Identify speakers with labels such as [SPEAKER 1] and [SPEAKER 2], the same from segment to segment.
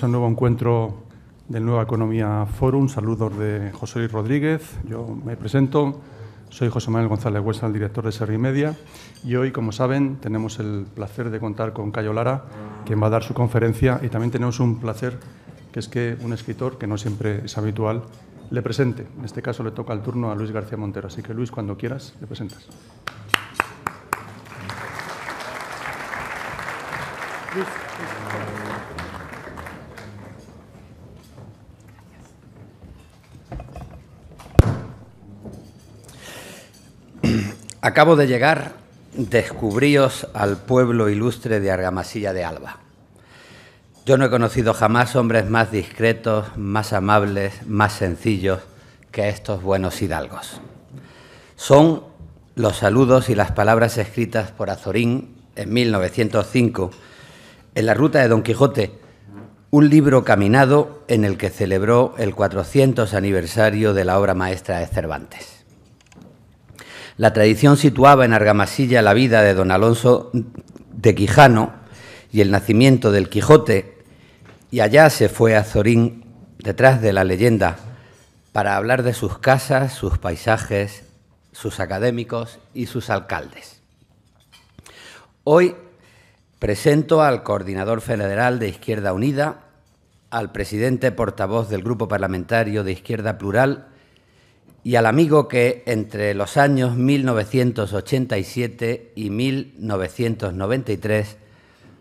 [SPEAKER 1] a un nuevo encuentro del Nueva Economía Forum. Saludos de José Luis Rodríguez. Yo me presento. Soy José Manuel González Huesa, el director de Serri Media. Y hoy, como saben, tenemos el placer de contar con Cayo Lara, quien va a dar su conferencia. Y también tenemos un placer, que es que un escritor, que no siempre es habitual, le presente. En este caso le toca el turno a Luis García Montero. Así que, Luis, cuando quieras, le presentas. Luis.
[SPEAKER 2] Acabo de llegar, descubríos al pueblo ilustre de Argamasilla de Alba. Yo no he conocido jamás hombres más discretos, más amables, más sencillos que estos buenos hidalgos. Son los saludos y las palabras escritas por Azorín en 1905 en la Ruta de Don Quijote, un libro caminado en el que celebró el 400 aniversario de la obra maestra de Cervantes. La tradición situaba en Argamasilla la vida de don Alonso de Quijano y el nacimiento del Quijote, y allá se fue Azorín, detrás de la leyenda, para hablar de sus casas, sus paisajes, sus académicos y sus alcaldes. Hoy presento al coordinador federal de Izquierda Unida, al presidente portavoz del Grupo Parlamentario de Izquierda Plural y al amigo que entre los años 1987 y 1993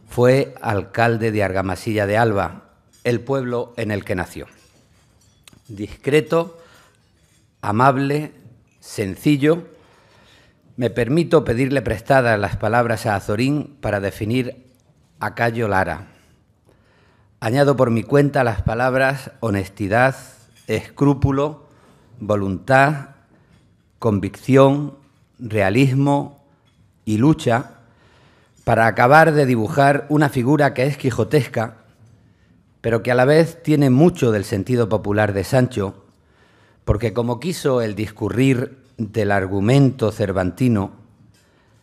[SPEAKER 2] fue alcalde de Argamasilla de Alba, el pueblo en el que nació. Discreto, amable, sencillo, me permito pedirle prestadas las palabras a Azorín para definir a Cayo Lara. Añado por mi cuenta las palabras honestidad, escrúpulo, voluntad, convicción, realismo y lucha para acabar de dibujar una figura que es quijotesca, pero que a la vez tiene mucho del sentido popular de Sancho, porque como quiso el discurrir del argumento cervantino,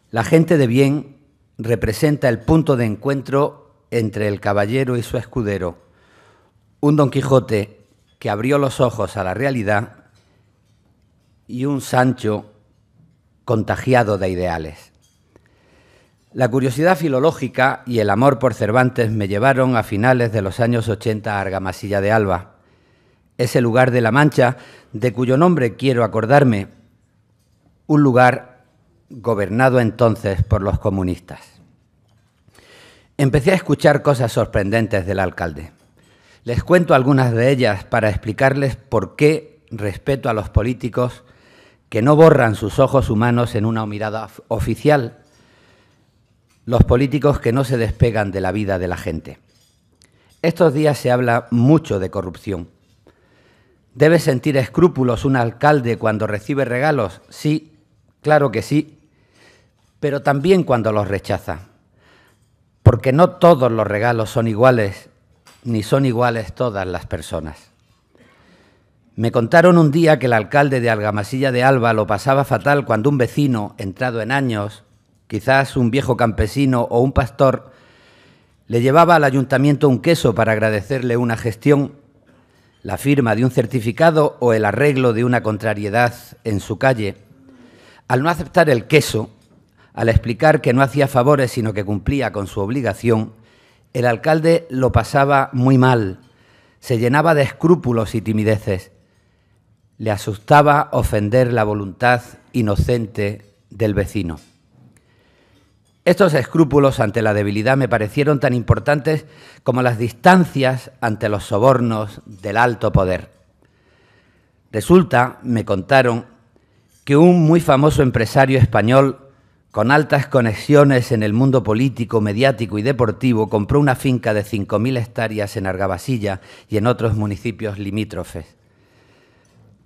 [SPEAKER 2] la gente de bien representa el punto de encuentro entre el caballero y su escudero, un Don Quijote que abrió los ojos a la realidad y un Sancho contagiado de ideales. La curiosidad filológica y el amor por Cervantes me llevaron a finales de los años 80 a Argamasilla de Alba, ese lugar de La Mancha de cuyo nombre quiero acordarme, un lugar gobernado entonces por los comunistas. Empecé a escuchar cosas sorprendentes del alcalde. Les cuento algunas de ellas para explicarles por qué respeto a los políticos que no borran sus ojos humanos en una mirada oficial, los políticos que no se despegan de la vida de la gente. Estos días se habla mucho de corrupción. ¿Debe sentir escrúpulos un alcalde cuando recibe regalos? Sí, claro que sí, pero también cuando los rechaza, porque no todos los regalos son iguales, ni son iguales todas las personas. Me contaron un día que el alcalde de Argamasilla de Alba lo pasaba fatal cuando un vecino, entrado en años, quizás un viejo campesino o un pastor, le llevaba al ayuntamiento un queso para agradecerle una gestión, la firma de un certificado o el arreglo de una contrariedad en su calle. Al no aceptar el queso, al explicar que no hacía favores sino que cumplía con su obligación, el alcalde lo pasaba muy mal, se llenaba de escrúpulos y timideces. Le asustaba ofender la voluntad inocente del vecino. Estos escrúpulos ante la debilidad me parecieron tan importantes como las distancias ante los sobornos del alto poder. Resulta, me contaron, que un muy famoso empresario español con altas conexiones en el mundo político, mediático y deportivo compró una finca de 5.000 hectáreas en Argamasilla y en otros municipios limítrofes.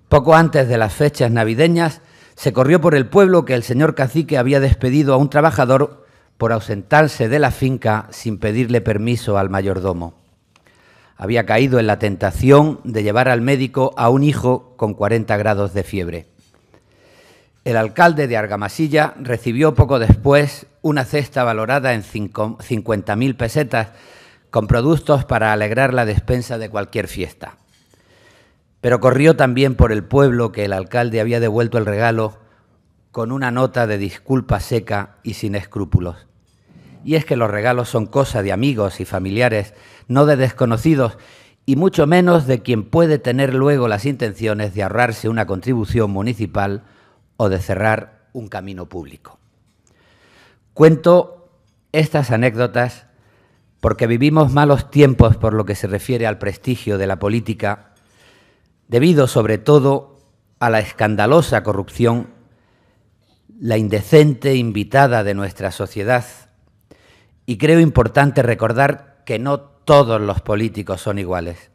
[SPEAKER 2] Poco antes de las fechas navideñas se corrió por el pueblo que el señor cacique había despedido a un trabajador por ausentarse de la finca sin pedirle permiso al mayordomo. Había caído en la tentación de llevar al médico a un hijo con 40 grados de fiebre. El alcalde de Argamasilla recibió poco después una cesta valorada en 50.000 pesetas con productos para alegrar la despensa de cualquier fiesta. Pero corrió también por el pueblo que el alcalde había devuelto el regalo con una nota de disculpa seca y sin escrúpulos. Y es que los regalos son cosa de amigos y familiares, no de desconocidos, y mucho menos de quien puede tener luego las intenciones de ahorrarse una contribución municipal o de cerrar un camino público. Cuento estas anécdotas porque vivimos malos tiempos por lo que se refiere al prestigio de la política, debido sobre todo a la escandalosa corrupción, la indecente invitada de nuestra sociedad, y creo importante recordar que no todos los políticos son iguales.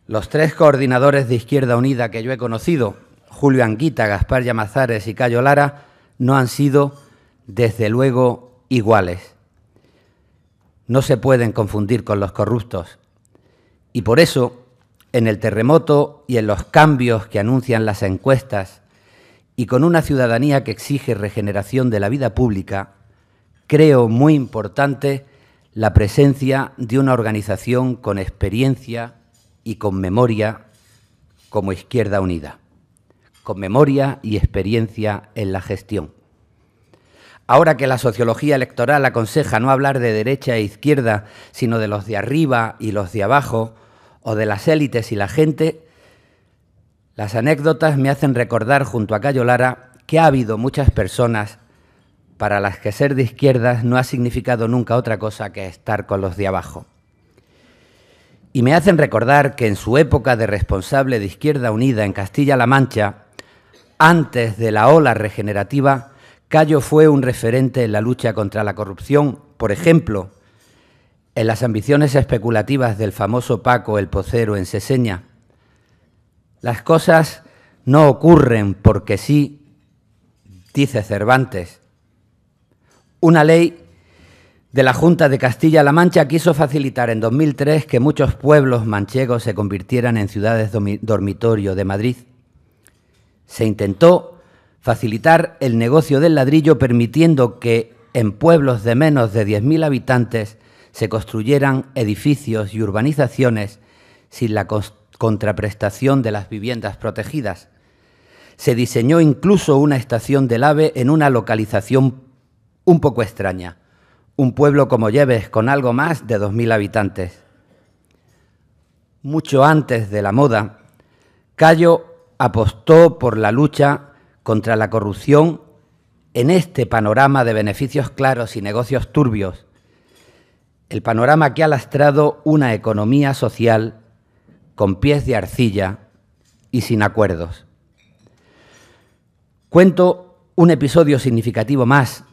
[SPEAKER 2] Los tres coordinadores de Izquierda Unida que yo he conocido, Julio Anguita, Gaspar Llamazares y Cayo Lara, no han sido, desde luego, iguales. No se pueden confundir con los corruptos. Y por eso, en el terremoto y en los cambios que anuncian las encuestas, y con una ciudadanía que exige regeneración de la vida pública, creo muy importante la presencia de una organización con experiencia y con memoria como Izquierda Unida, con memoria y experiencia en la gestión. Ahora que la sociología electoral aconseja no hablar de derecha e izquierda, sino de los de arriba y los de abajo, o de las élites y la gente, las anécdotas me hacen recordar junto a Cayo Lara que ha habido muchas personas para las que ser de izquierdas no ha significado nunca otra cosa que estar con los de abajo. Y me hacen recordar que en su época de responsable de Izquierda Unida en Castilla-La Mancha, antes de la ola regenerativa, Cayo fue un referente en la lucha contra la corrupción, por ejemplo, en las ambiciones especulativas del famoso Paco el Pocero en Seseña. Las cosas no ocurren porque sí, dice Cervantes. Una ley de la Junta de Castilla-La Mancha quiso facilitar en 2003 que muchos pueblos manchegos se convirtieran en ciudades dormitorio de Madrid. Se intentó facilitar el negocio del ladrillo permitiendo que en pueblos de menos de 10.000 habitantes se construyeran edificios y urbanizaciones sin la contraprestación de las viviendas protegidas. Se diseñó incluso una estación del AVE en una localización un poco extraña, un pueblo como Lleves con algo más de 2.000 habitantes. Mucho antes de la moda, Cayo apostó por la lucha contra la corrupción en este panorama de beneficios claros y negocios turbios, el panorama que ha lastrado una economía social con pies de arcilla y sin acuerdos. Cuento un episodio significativo más,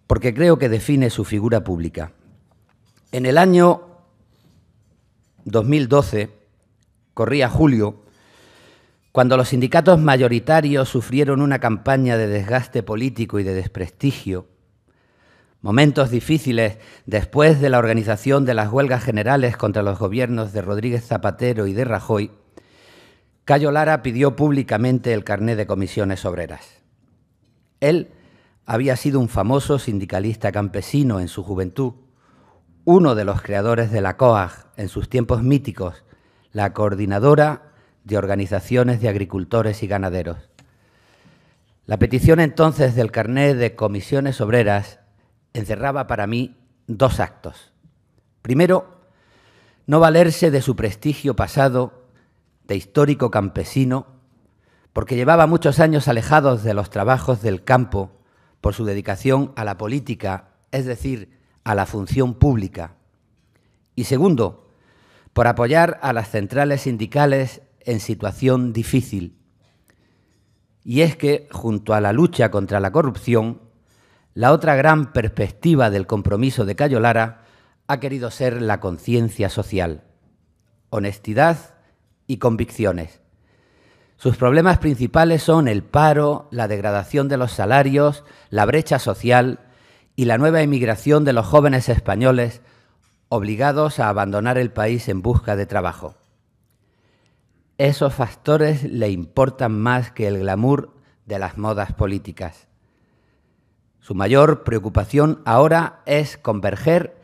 [SPEAKER 2] porque creo que define su figura pública. En el año 2012, corría julio, cuando los sindicatos mayoritarios sufrieron una campaña de desgaste político y de desprestigio, momentos difíciles después de la organización de las huelgas generales contra los gobiernos de Rodríguez Zapatero y de Rajoy, Cayo Lara pidió públicamente el carné de comisiones obreras. Él había sido un famoso sindicalista campesino en su juventud, uno de los creadores de la COAG en sus tiempos míticos, la Coordinadora de Organizaciones de Agricultores y Ganaderos. La petición entonces del carné de comisiones obreras encerraba para mí dos actos. Primero, no valerse de su prestigio pasado de histórico campesino, porque llevaba muchos años alejados de los trabajos del campo por su dedicación a la política, es decir, a la función pública. Y segundo, por apoyar a las centrales sindicales en situación difícil. Y es que, junto a la lucha contra la corrupción, la otra gran perspectiva del compromiso de Cayo Lara ha querido ser la conciencia social, honestidad y convicciones. Sus problemas principales son el paro, la degradación de los salarios, la brecha social y la nueva emigración de los jóvenes españoles obligados a abandonar el país en busca de trabajo. Esos factores le importan más que el glamour de las modas políticas. Su mayor preocupación ahora es converger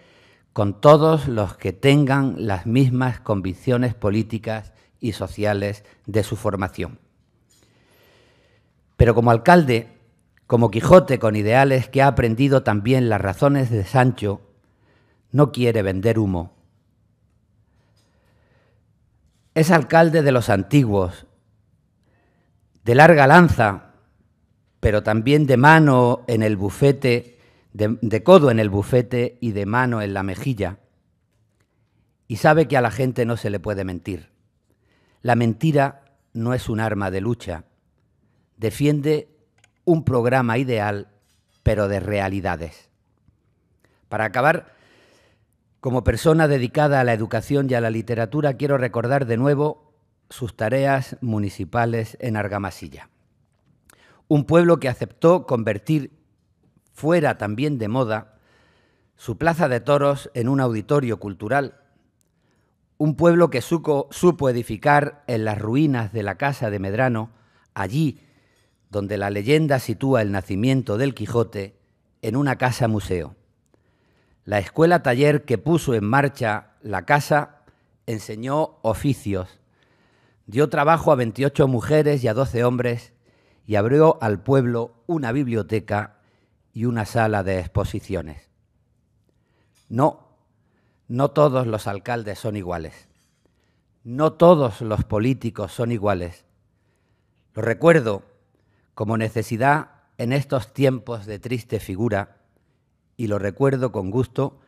[SPEAKER 2] con todos los que tengan las mismas convicciones políticas y sociales de su formación. Pero como alcalde, como Quijote con ideales que ha aprendido también las razones de Sancho, no quiere vender humo. Es alcalde de los antiguos, de larga lanza, pero también de mano en el bufete, de codo en el bufete y de mano en la mejilla. Y sabe que a la gente no se le puede mentir. La mentira no es un arma de lucha. Defiende un programa ideal, pero de realidades. Para acabar, como persona dedicada a la educación y a la literatura, quiero recordar de nuevo sus tareas municipales en Argamasilla. Un pueblo que aceptó convertir, fuera también de moda, su plaza de toros en un auditorio cultural. Un pueblo que supo edificar en las ruinas de la casa de Medrano, allí donde la leyenda sitúa el nacimiento del Quijote, en una casa museo. La escuela taller que puso en marcha la casa enseñó oficios, dio trabajo a 28 mujeres y a 12 hombres y abrió al pueblo una biblioteca y una sala de exposiciones. No todos los alcaldes son iguales. No todos los políticos son iguales. Lo recuerdo como necesidad en estos tiempos de triste figura y lo recuerdo con gusto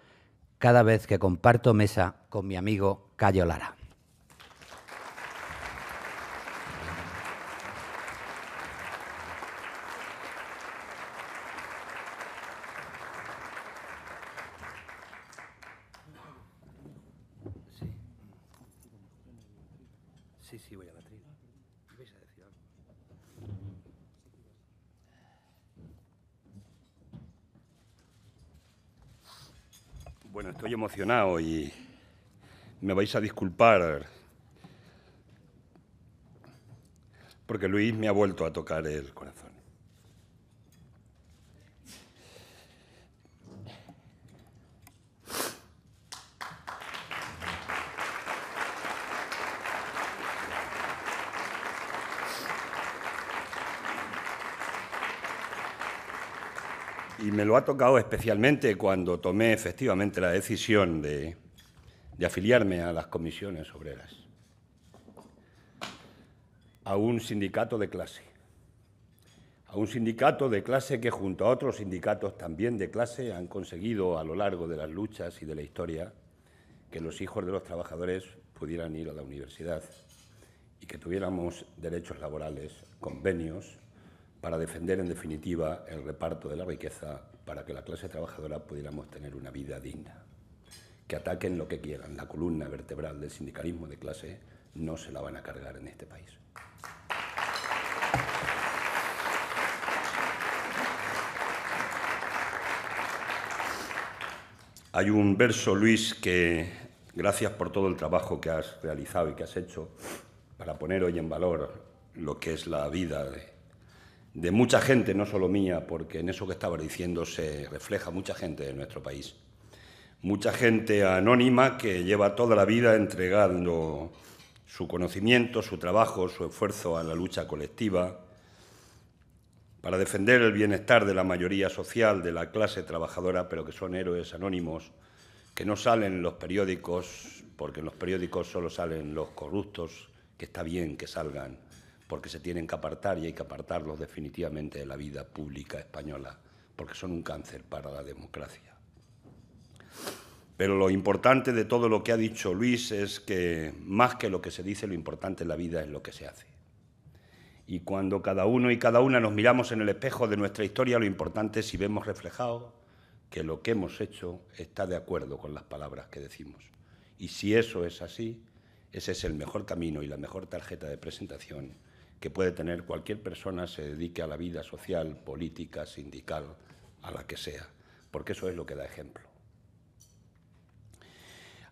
[SPEAKER 2] cada vez que comparto mesa con mi amigo Cayo Lara. Sí, voy a la trina. ¿Vais a decir algo?
[SPEAKER 3] Bueno, estoy emocionado y me vais a disculpar porque Luis me ha vuelto a tocar el corazón. Y me lo ha tocado especialmente cuando tomé efectivamente la decisión de afiliarme a las comisiones obreras, a un sindicato de clase, que junto a otros sindicatos también de clase han conseguido a lo largo de las luchas y de la historia que los hijos de los trabajadores pudieran ir a la universidad y que tuviéramos derechos laborales, convenios, para defender, en definitiva, el reparto de la riqueza para que la clase trabajadora pudiéramos tener una vida digna. Que ataquen lo que quieran, la columna vertebral del sindicalismo de clase no se la van a cargar en este país. Hay un verso, Luis, que gracias por todo el trabajo que has realizado y que has hecho para poner hoy en valor lo que es la vida de mucha gente, no solo mía, porque en eso que estabas diciendo se refleja mucha gente de nuestro país. Mucha gente anónima que lleva toda la vida entregando su conocimiento, su trabajo, su esfuerzo a la lucha colectiva para defender el bienestar de la mayoría social, de la clase trabajadora, pero que son héroes anónimos, que no salen en los periódicos, porque en los periódicos solo salen los corruptos, que está bien que salgan, porque se tienen que apartar y hay que apartarlos definitivamente de la vida pública española, porque son un cáncer para la democracia. Pero lo importante de todo lo que ha dicho Luis es que, más que lo que se dice, lo importante en la vida es lo que se hace. Y cuando cada uno y cada una nos miramos en el espejo de nuestra historia, lo importante es si vemos reflejado que lo que hemos hecho está de acuerdo con las palabras que decimos. Y si eso es así, ese es el mejor camino y la mejor tarjeta de presentación que puede tener cualquier persona, se dedique a la vida social, política, sindical, a la que sea, porque eso es lo que da ejemplo.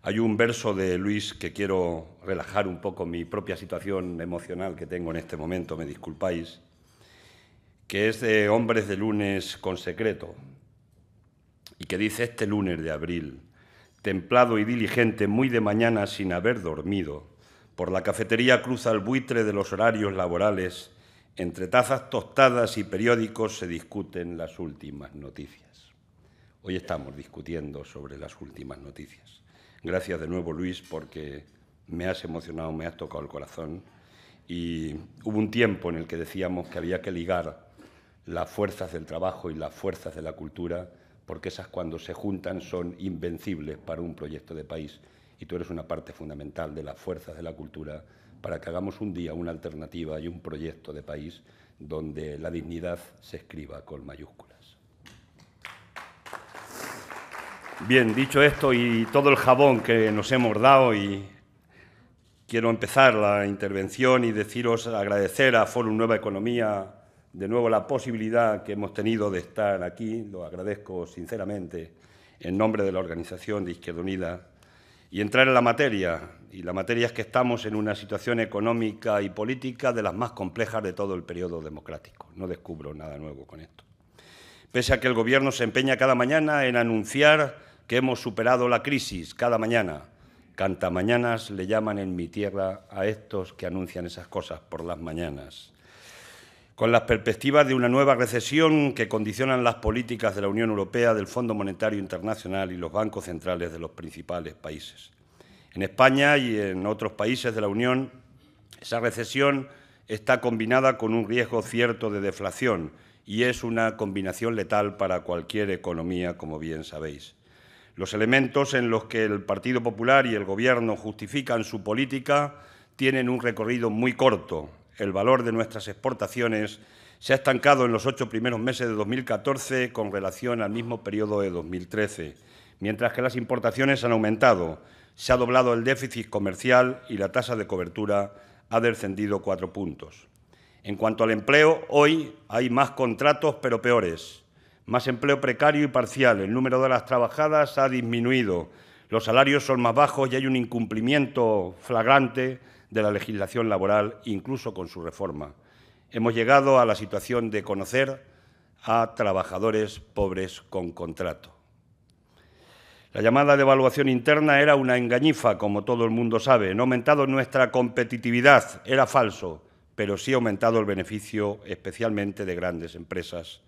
[SPEAKER 3] Hay un verso de Luis que quiero relajar un poco mi propia situación emocional que tengo en este momento, me disculpáis, que es de Hombres de lunes con secreto y que dice: este lunes de abril templado y diligente, muy de mañana sin haber dormido, por la cafetería cruza el buitre de los horarios laborales, entre tazas tostadas y periódicos se discuten las últimas noticias. Hoy estamos discutiendo sobre las últimas noticias. Gracias de nuevo, Luis, porque me has emocionado, me has tocado el corazón. Y hubo un tiempo en el que decíamos que había que ligar las fuerzas del trabajo y las fuerzas de la cultura, porque esas cuando se juntan son invencibles para un proyecto de país. Y tú eres una parte fundamental de las fuerzas de la cultura para que hagamos un día una alternativa y un proyecto de país donde la dignidad se escriba con mayúsculas. Bien, dicho esto y todo el jabón que nos hemos dado, y quiero empezar la intervención y deciros, agradecer a Fórum Nueva Economía de nuevo la posibilidad que hemos tenido de estar aquí. Lo agradezco sinceramente en nombre de la organización de Izquierda Unida, y entrar en la materia. Y la materia es que estamos en una situación económica y política de las más complejas de todo el periodo democrático. No descubro nada nuevo con esto. Pese a que el Gobierno se empeña cada mañana en anunciar que hemos superado la crisis, cada mañana. Cantamañanas le llaman en mi tierra a estos que anuncian esas cosas por las mañanas. Con las perspectivas de una nueva recesión que condicionan las políticas de la Unión Europea, del Fondo Monetario Internacional y los bancos centrales de los principales países. En España y en otros países de la Unión, esa recesión está combinada con un riesgo cierto de deflación y es una combinación letal para cualquier economía, como bien sabéis. Los elementos en los que el Partido Popular y el Gobierno justifican su política tienen un recorrido muy corto. El valor de nuestras exportaciones se ha estancado en los 8 primeros meses de 2014 con relación al mismo periodo de 2013, mientras que las importaciones han aumentado. Se ha doblado el déficit comercial y la tasa de cobertura ha descendido 4 puntos. En cuanto al empleo, hoy hay más contratos pero peores, más empleo precario y parcial, el número de horas trabajadas ha disminuido, los salarios son más bajos y hay un incumplimiento flagrante de la legislación laboral, incluso con su reforma. Hemos llegado a la situación de conocer a trabajadores pobres con contrato. La llamada devaluación interna era una engañifa, como todo el mundo sabe. No ha aumentado nuestra competitividad, era falso, pero sí ha aumentado el beneficio, especialmente de grandes empresas.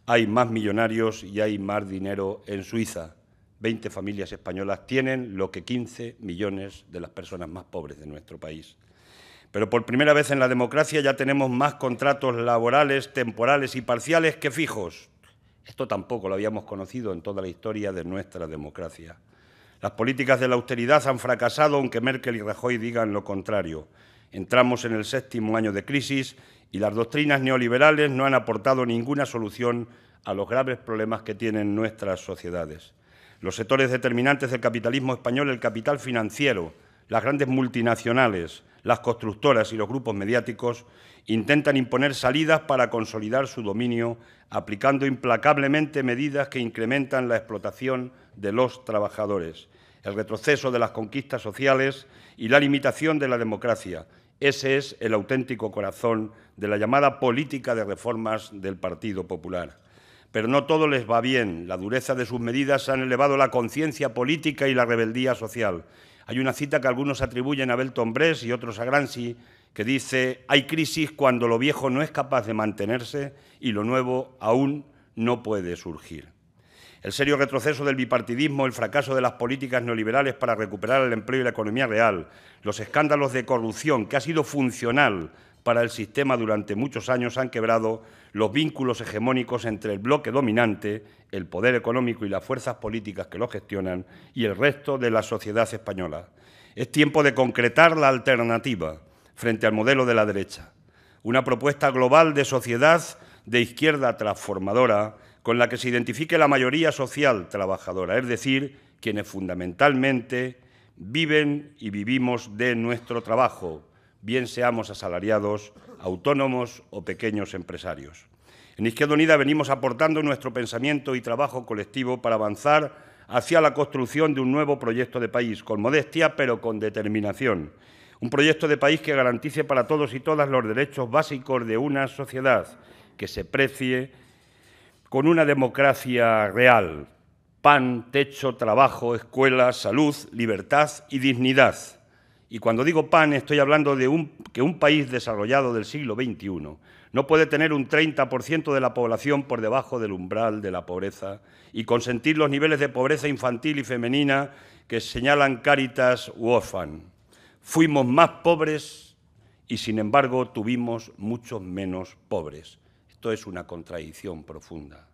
[SPEAKER 3] Hay más millonarios y hay más dinero en Suiza. 20 familias españolas tienen lo que 15 millones de las personas más pobres de nuestro país. Pero por primera vez en la democracia ya tenemos más contratos laborales, temporales y parciales que fijos. Esto tampoco lo habíamos conocido en toda la historia de nuestra democracia. Las políticas de la austeridad han fracasado, aunque Merkel y Rajoy digan lo contrario. Entramos en el 7º año de crisis y las doctrinas neoliberales no han aportado ninguna solución a los graves problemas que tienen nuestras sociedades. Los sectores determinantes del capitalismo español, el capital financiero, las grandes multinacionales, las constructoras y los grupos mediáticos intentan imponer salidas para consolidar su dominio, aplicando implacablemente medidas que incrementan la explotación de los trabajadores, el retroceso de las conquistas sociales y la limitación de la democracia. Ese es el auténtico corazón de la llamada política de reformas del Partido Popular. Pero no todo les va bien. La dureza de sus medidas han elevado la conciencia política y la rebeldía social. Hay una cita que algunos atribuyen a Bertolt Brecht y otros a Gramsci, que dice: hay crisis cuando lo viejo no es capaz de mantenerse y lo nuevo aún no puede surgir. El serio retroceso del bipartidismo, el fracaso de las políticas neoliberales para recuperar el empleo y la economía real, los escándalos de corrupción, que ha sido funcional para el sistema durante muchos años, han quebrado los vínculos hegemónicos entre el bloque dominante, el poder económico y las fuerzas políticas que lo gestionan y el resto de la sociedad española. Es tiempo de concretar la alternativa frente al modelo de la derecha, una propuesta global de sociedad de izquierda transformadora con la que se identifique la mayoría social trabajadora, es decir, quienes fundamentalmente viven y vivimos de nuestro trabajo, bien seamos asalariados, autónomos o pequeños empresarios. En Izquierda Unida venimos aportando nuestro pensamiento y trabajo colectivo para avanzar hacia la construcción de un nuevo proyecto de país, con modestia pero con determinación. Un proyecto de país que garantice para todos y todas los derechos básicos de una sociedad, que se precie con una democracia real, pan, techo, trabajo, escuela, salud, libertad y dignidad. Y cuando digo pan estoy hablando de que un país desarrollado del siglo XXI no puede tener un 30% de la población por debajo del umbral de la pobreza y consentir los niveles de pobreza infantil y femenina que señalan Cáritas u Oxfam. Fuimos más pobres y, sin embargo, tuvimos muchos menos pobres. Esto es una contradicción profunda.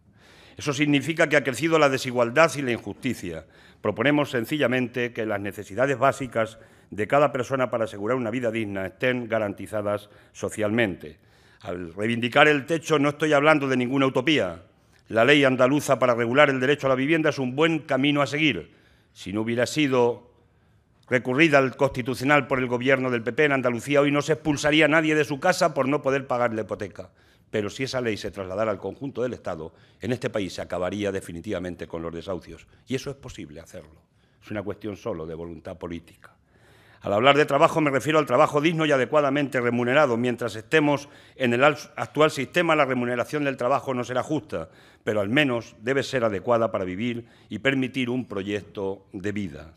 [SPEAKER 3] Eso significa que ha crecido la desigualdad y la injusticia. Proponemos sencillamente que las necesidades básicas de cada persona para asegurar una vida digna estén garantizadas socialmente. Al reivindicar el techo no estoy hablando de ninguna utopía. La ley andaluza para regular el derecho a la vivienda es un buen camino a seguir. Si no hubiera sido recurrida al Constitucional por el Gobierno del PP en Andalucía, hoy no se expulsaría a nadie de su casa por no poder pagar la hipoteca. Pero si esa ley se trasladara al conjunto del Estado, en este país se acabaría definitivamente con los desahucios. Y eso es posible hacerlo. Es una cuestión solo de voluntad política. Al hablar de trabajo me refiero al trabajo digno y adecuadamente remunerado. Mientras estemos en el actual sistema, la remuneración del trabajo no será justa, pero al menos debe ser adecuada para vivir y permitir un proyecto de vida.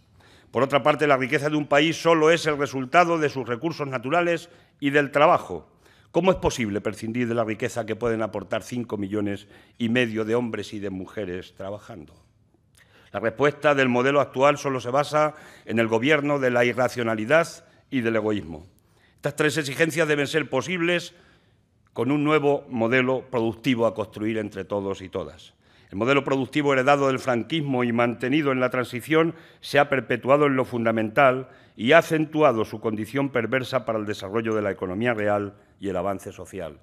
[SPEAKER 3] Por otra parte, la riqueza de un país solo es el resultado de sus recursos naturales y del trabajo. ¿Cómo es posible prescindir de la riqueza que pueden aportar 5,5 millones de hombres y de mujeres trabajando? La respuesta del modelo actual solo se basa en el gobierno de la irracionalidad y del egoísmo. Estas tres exigencias deben ser posibles con un nuevo modelo productivo a construir entre todos y todas. El modelo productivo heredado del franquismo y mantenido en la transición se ha perpetuado en lo fundamental y ha acentuado su condición perversa para el desarrollo de la economía real y el avance social.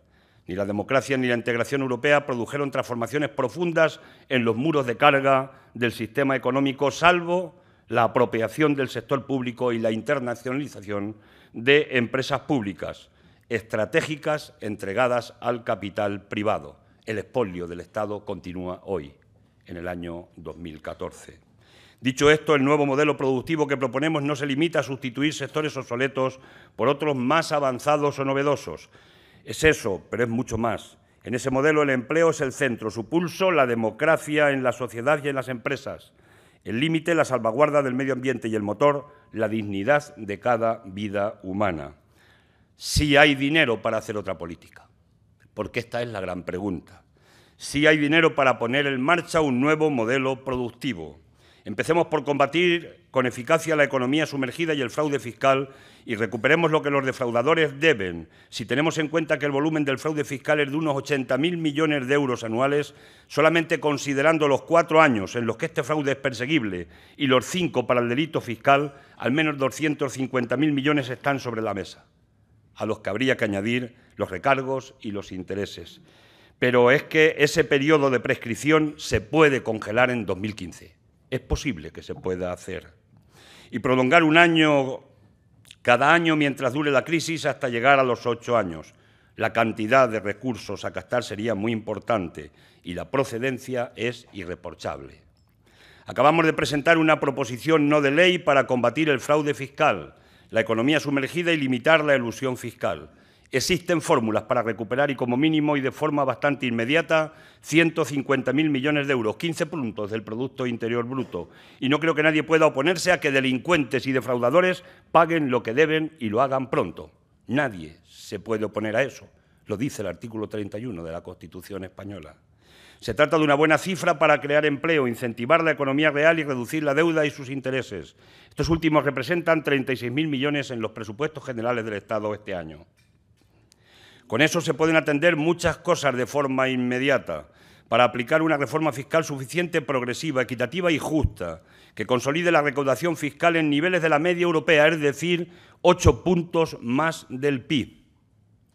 [SPEAKER 3] Ni la democracia ni la integración europea produjeron transformaciones profundas en los muros de carga del sistema económico, salvo la apropiación del sector público y la internacionalización de empresas públicas estratégicas entregadas al capital privado. El expolio del Estado continúa hoy, en el año 2014. Dicho esto, el nuevo modelo productivo que proponemos no se limita a sustituir sectores obsoletos por otros más avanzados o novedosos. Es eso, pero es mucho más. En ese modelo el empleo es el centro, su pulso, la democracia en la sociedad y en las empresas. El límite, la salvaguarda del medio ambiente y el motor, la dignidad de cada vida humana. Sí hay dinero para hacer otra política, porque esta es la gran pregunta. Sí hay dinero para poner en marcha un nuevo modelo productivo. Empecemos por combatir con eficacia la economía sumergida y el fraude fiscal y recuperemos lo que los defraudadores deben. Si tenemos en cuenta que el volumen del fraude fiscal es de unos 80.000 millones de euros anuales, solamente considerando los 4 años en los que este fraude es perseguible y los 5 para el delito fiscal, al menos 250.000 millones están sobre la mesa, a los que habría que añadir los recargos y los intereses. Pero es que ese periodo de prescripción se puede congelar en 2015. Es posible que se pueda hacer. Y prolongar un año cada año mientras dure la crisis hasta llegar a los 8 años. La cantidad de recursos a gastar sería muy importante y la procedencia es irreprochable. Acabamos de presentar una proposición no de ley para combatir el fraude fiscal, la economía sumergida y limitar la elusión fiscal. Existen fórmulas para recuperar y como mínimo y de forma bastante inmediata 150.000 millones de euros, 15 puntos del Producto Interior Bruto. Y no creo que nadie pueda oponerse a que delincuentes y defraudadores paguen lo que deben y lo hagan pronto. Nadie se puede oponer a eso. Lo dice el artículo 31 de la Constitución española. Se trata de una buena cifra para crear empleo, incentivar la economía real y reducir la deuda y sus intereses. Estos últimos representan 36.000 millones en los presupuestos generales del Estado este año. Con eso se pueden atender muchas cosas de forma inmediata para aplicar una reforma fiscal suficiente, progresiva, equitativa y justa, que consolide la recaudación fiscal en niveles de la media europea, es decir, 8 puntos más del PIB.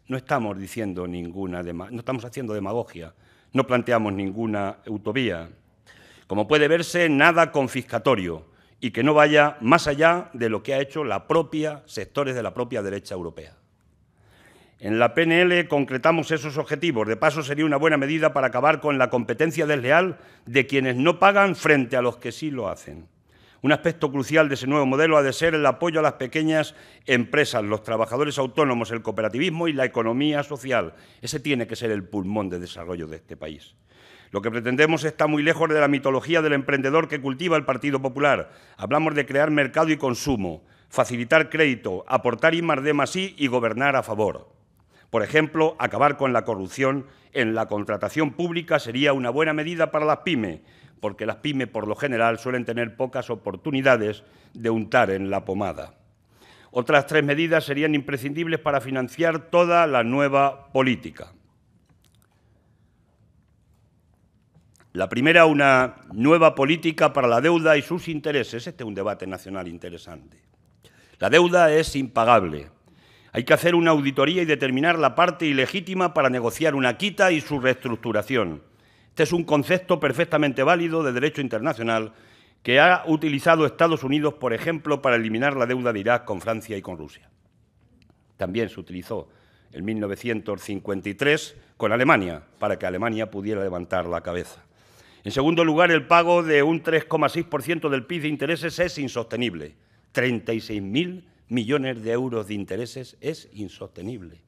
[SPEAKER 3] No estamos haciendo demagogia, no planteamos ninguna utopía. Como puede verse, nada confiscatorio y que no vaya más allá de lo que ha hecho sectores de la propia derecha europea. En la PNL concretamos esos objetivos. De paso, sería una buena medida para acabar con la competencia desleal de quienes no pagan frente a los que sí lo hacen. Un aspecto crucial de ese nuevo modelo ha de ser el apoyo a las pequeñas empresas, los trabajadores autónomos, el cooperativismo y la economía social. Ese tiene que ser el pulmón de desarrollo de este país. Lo que pretendemos está muy lejos de la mitología del emprendedor que cultiva el Partido Popular. Hablamos de crear mercado y consumo, facilitar crédito, aportar I+D+I y gobernar a favor. Por ejemplo, acabar con la corrupción en la contratación pública sería una buena medida para las pymes, porque las pymes, por lo general, suelen tener pocas oportunidades de untar en la pomada. Otras 3 medidas serían imprescindibles para financiar toda la nueva política. La primera, una nueva política para la deuda y sus intereses. Este es un debate nacional interesante. La deuda es impagable. Hay que hacer una auditoría y determinar la parte ilegítima para negociar una quita y su reestructuración. Este es un concepto perfectamente válido de derecho internacional que ha utilizado Estados Unidos, por ejemplo, para eliminar la deuda de Irak con Francia y con Rusia. También se utilizó en 1953 con Alemania, para que Alemania pudiera levantar la cabeza. En segundo lugar, el pago de un 3,6% del PIB de intereses es insostenible. 36.000 millones de euros de intereses es insostenible.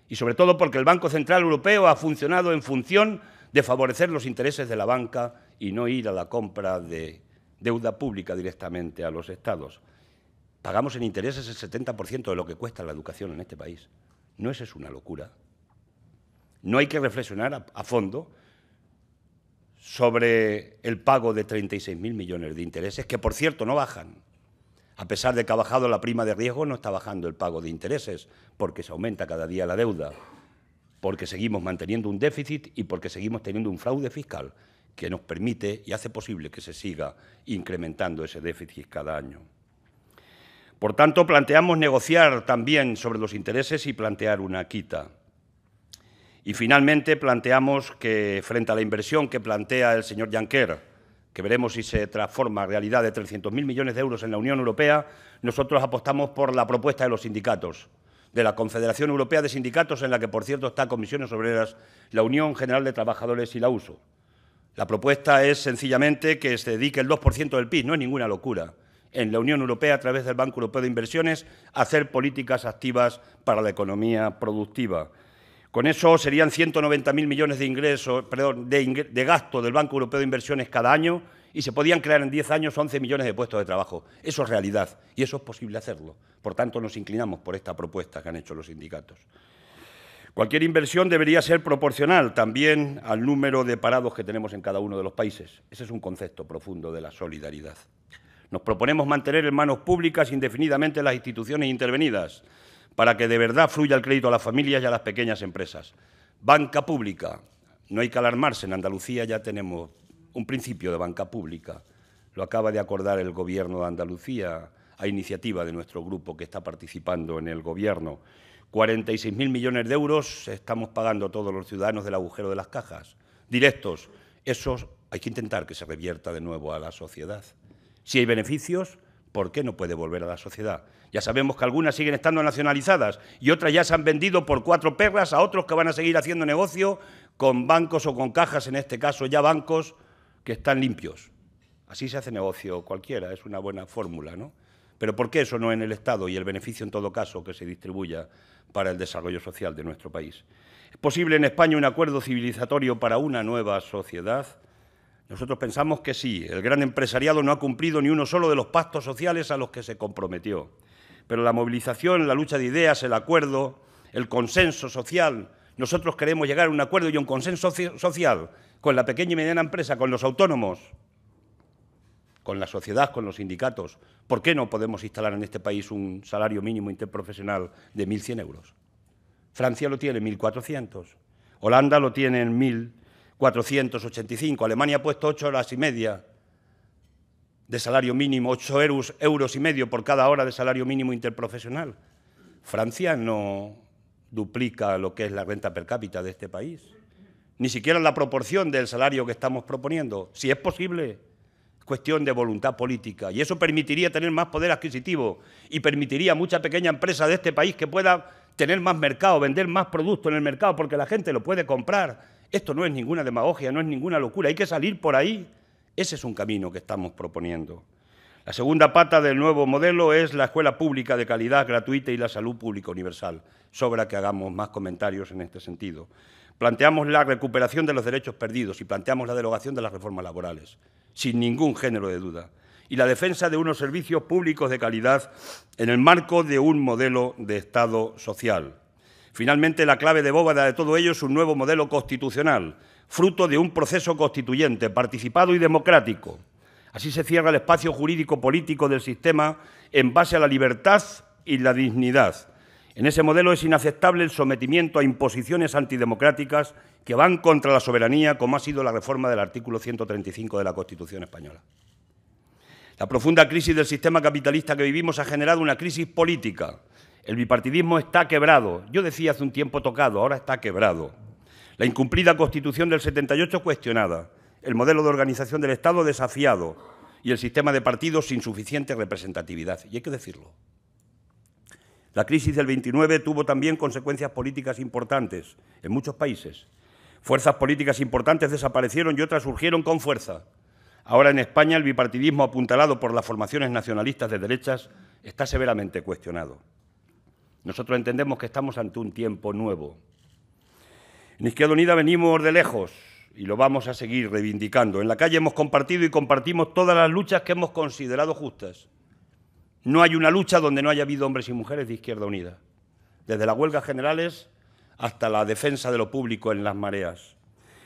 [SPEAKER 3] Y sobre todo porque el Banco Central Europeo ha funcionado en función de favorecer los intereses de la banca y no ir a la compra de deuda pública directamente a los Estados. Pagamos en intereses el 70% de lo que cuesta la educación en este país. ¿No es eso una locura? No hay que reflexionar a fondo sobre el pago de 36.000 millones de intereses, que por cierto no bajan. A pesar de que ha bajado la prima de riesgo, no está bajando el pago de intereses, porque se aumenta cada día la deuda, porque seguimos manteniendo un déficit y porque seguimos teniendo un fraude fiscal que nos permite y hace posible que se siga incrementando ese déficit cada año. Por tanto, planteamos negociar también sobre los intereses y plantear una quita. Y finalmente planteamos que, frente a la inversión que plantea el señor Juncker, que veremos si se transforma en realidad, de 300.000 millones de euros en la Unión Europea, nosotros apostamos por la propuesta de los sindicatos, de la Confederación Europea de Sindicatos, en la que, por cierto, está Comisiones Obreras, la Unión General de Trabajadores y la USO. La propuesta es sencillamente que se dedique el 2% del PIB, no es ninguna locura, en la Unión Europea, a través del Banco Europeo de Inversiones, a hacer políticas activas para la economía productiva. Con eso serían 190.000 millones de ingresos, de gasto del Banco Europeo de Inversiones cada año y se podían crear en 10 años 11 millones de puestos de trabajo. Eso es realidad y eso es posible hacerlo. Por tanto, nos inclinamos por esta propuesta que han hecho los sindicatos. Cualquier inversión debería ser proporcional también al número de parados que tenemos en cada uno de los países. Ese es un concepto profundo de la solidaridad. Nos proponemos mantener en manos públicas indefinidamente las instituciones intervenidas, para que de verdad fluya el crédito a las familias y a las pequeñas empresas. Banca pública. No hay que alarmarse, en Andalucía ya tenemos un principio de banca pública. Lo acaba de acordar el Gobierno de Andalucía a iniciativa de nuestro grupo que está participando en el Gobierno. 46.000 millones de euros estamos pagando todos los ciudadanos del agujero de las cajas. Directos. Esos hay que intentar que se revierta de nuevo a la sociedad. Si hay beneficios, ¿por qué no puede volver a la sociedad? Ya sabemos que algunas siguen estando nacionalizadas y otras ya se han vendido por 4 perras a otros que van a seguir haciendo negocio con bancos o con cajas, en este caso ya bancos que están limpios. Así se hace negocio cualquiera, es una buena fórmula, ¿no? Pero ¿por qué eso no en el Estado y el beneficio en todo caso que se distribuya para el desarrollo social de nuestro país? ¿Es posible en España un acuerdo civilizatorio para una nueva sociedad? Nosotros pensamos que sí. El gran empresariado no ha cumplido ni uno solo de los pactos sociales a los que se comprometió. Pero la movilización, la lucha de ideas, el acuerdo, el consenso social, nosotros queremos llegar a un acuerdo y a un consenso social con la pequeña y mediana empresa, con los autónomos, con la sociedad, con los sindicatos. ¿Por qué no podemos instalar en este país un salario mínimo interprofesional de 1.100 euros? Francia lo tiene en 1.400, Holanda lo tiene en 1.485, Alemania ha puesto 8 horas y media de salario mínimo, 8 euros y medio por cada hora de salario mínimo interprofesional. Francia no duplica lo que es la renta per cápita de este país, ni siquiera la proporción del salario que estamos proponiendo. Si es posible, es cuestión de voluntad política y eso permitiría tener más poder adquisitivo y permitiría a mucha pequeña empresa de este país que pueda tener más mercado, vender más producto en el mercado porque la gente lo puede comprar. Esto no es ninguna demagogia, no es ninguna locura, hay que salir por ahí. Ese es un camino que estamos proponiendo. La segunda pata del nuevo modelo es la escuela pública de calidad, gratuita y la salud pública universal. Sobra que hagamos más comentarios en este sentido. Planteamos la recuperación de los derechos perdidos y planteamos la derogación de las reformas laborales, sin ningún género de duda, y la defensa de unos servicios públicos de calidad en el marco de un modelo de Estado social. Finalmente, la clave de bóveda de todo ello es un nuevo modelo constitucional, fruto de un proceso constituyente, participado y democrático. Así se cierra el espacio jurídico-político del sistema en base a la libertad y la dignidad. En ese modelo es inaceptable el sometimiento a imposiciones antidemocráticas que van contra la soberanía, como ha sido la reforma del artículo 135 de la Constitución española. La profunda crisis del sistema capitalista que vivimos ha generado una crisis política. El bipartidismo está quebrado. Yo decía hace un tiempo tocado, ahora está quebrado. La incumplida Constitución del 78 cuestionada, el modelo de organización del Estado desafiado y el sistema de partidos sin suficiente representatividad. Y hay que decirlo. La crisis del 29 tuvo también consecuencias políticas importantes en muchos países. Fuerzas políticas importantes desaparecieron y otras surgieron con fuerza. Ahora en España el bipartidismo apuntalado por las formaciones nacionalistas de derechas está severamente cuestionado. Nosotros entendemos que estamos ante un tiempo nuevo. En Izquierda Unida venimos de lejos y lo vamos a seguir reivindicando. En la calle hemos compartido y compartimos todas las luchas que hemos considerado justas. No hay una lucha donde no haya habido hombres y mujeres de Izquierda Unida, desde las huelgas generales hasta la defensa de lo público en las mareas.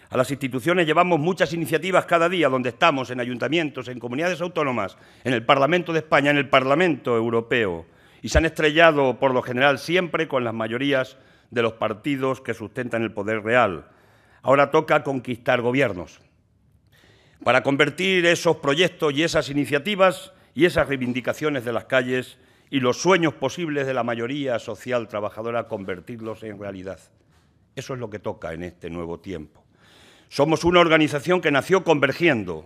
[SPEAKER 3] A las instituciones llevamos muchas iniciativas cada día, donde estamos, en ayuntamientos, en comunidades autónomas, en el Parlamento de España, en el Parlamento Europeo, y se han estrellado, por lo general, siempre con las mayorías de los partidos que sustentan el poder real. Ahora toca conquistar gobiernos. Para convertir esos proyectos y esas iniciativas y esas reivindicaciones de las calles y los sueños posibles de la mayoría social trabajadora, convertirlos en realidad. Eso es lo que toca en este nuevo tiempo. Somos una organización que nació convergiendo.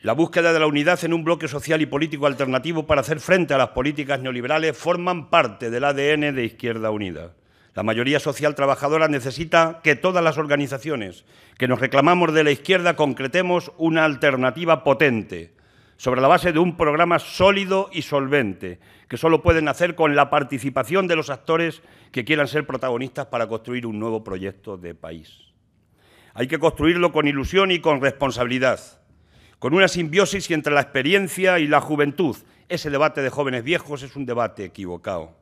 [SPEAKER 3] La búsqueda de la unidad en un bloque social y político alternativo para hacer frente a las políticas neoliberales forman parte del ADN de Izquierda Unida. La mayoría social trabajadora necesita que todas las organizaciones que nos reclamamos de la izquierda concretemos una alternativa potente, sobre la base de un programa sólido y solvente, que solo pueden hacer con la participación de los actores que quieran ser protagonistas para construir un nuevo proyecto de país. Hay que construirlo con ilusión y con responsabilidad, con una simbiosis entre la experiencia y la juventud. Ese debate de jóvenes viejos es un debate equivocado.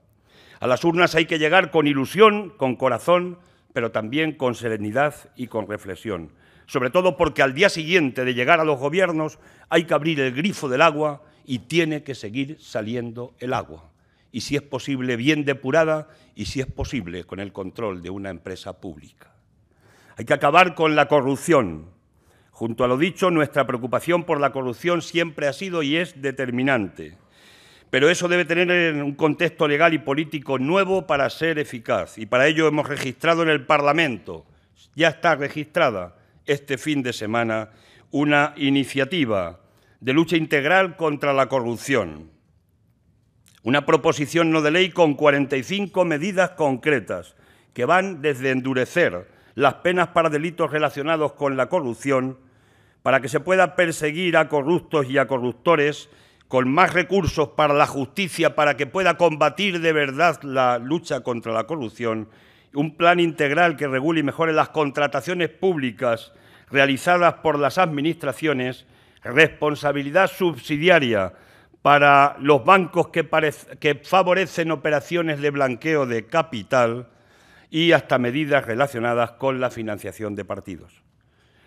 [SPEAKER 3] A las urnas hay que llegar con ilusión, con corazón, pero también con serenidad y con reflexión. Sobre todo porque al día siguiente de llegar a los gobiernos hay que abrir el grifo del agua y tiene que seguir saliendo el agua. Y si es posible, bien depurada, y si es posible, con el control de una empresa pública. Hay que acabar con la corrupción. Junto a lo dicho, nuestra preocupación por la corrupción siempre ha sido y es determinante. Pero eso debe tener un contexto legal y político nuevo para ser eficaz. Y para ello hemos registrado en el Parlamento, ya está registrada este fin de semana, una iniciativa de lucha integral contra la corrupción. Una proposición no de ley con 45 medidas concretas que van desde endurecer las penas para delitos relacionados con la corrupción para que se pueda perseguir a corruptos y a corruptores con más recursos para la justicia, para que pueda combatir de verdad la lucha contra la corrupción, un plan integral que regule y mejore las contrataciones públicas realizadas por las administraciones, responsabilidad subsidiaria para los bancos que favorecen operaciones de blanqueo de capital y hasta medidas relacionadas con la financiación de partidos.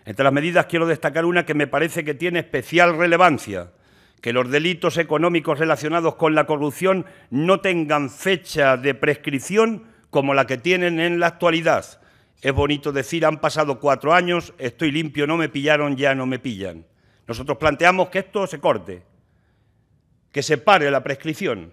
[SPEAKER 3] Entre las medidas quiero destacar una que me parece que tiene especial relevancia: que los delitos económicos relacionados con la corrupción no tengan fecha de prescripción como la que tienen en la actualidad. Es bonito decir, han pasado 4 años, estoy limpio, no me pillaron, ya no me pillan. Nosotros planteamos que esto se corte, que se pare la prescripción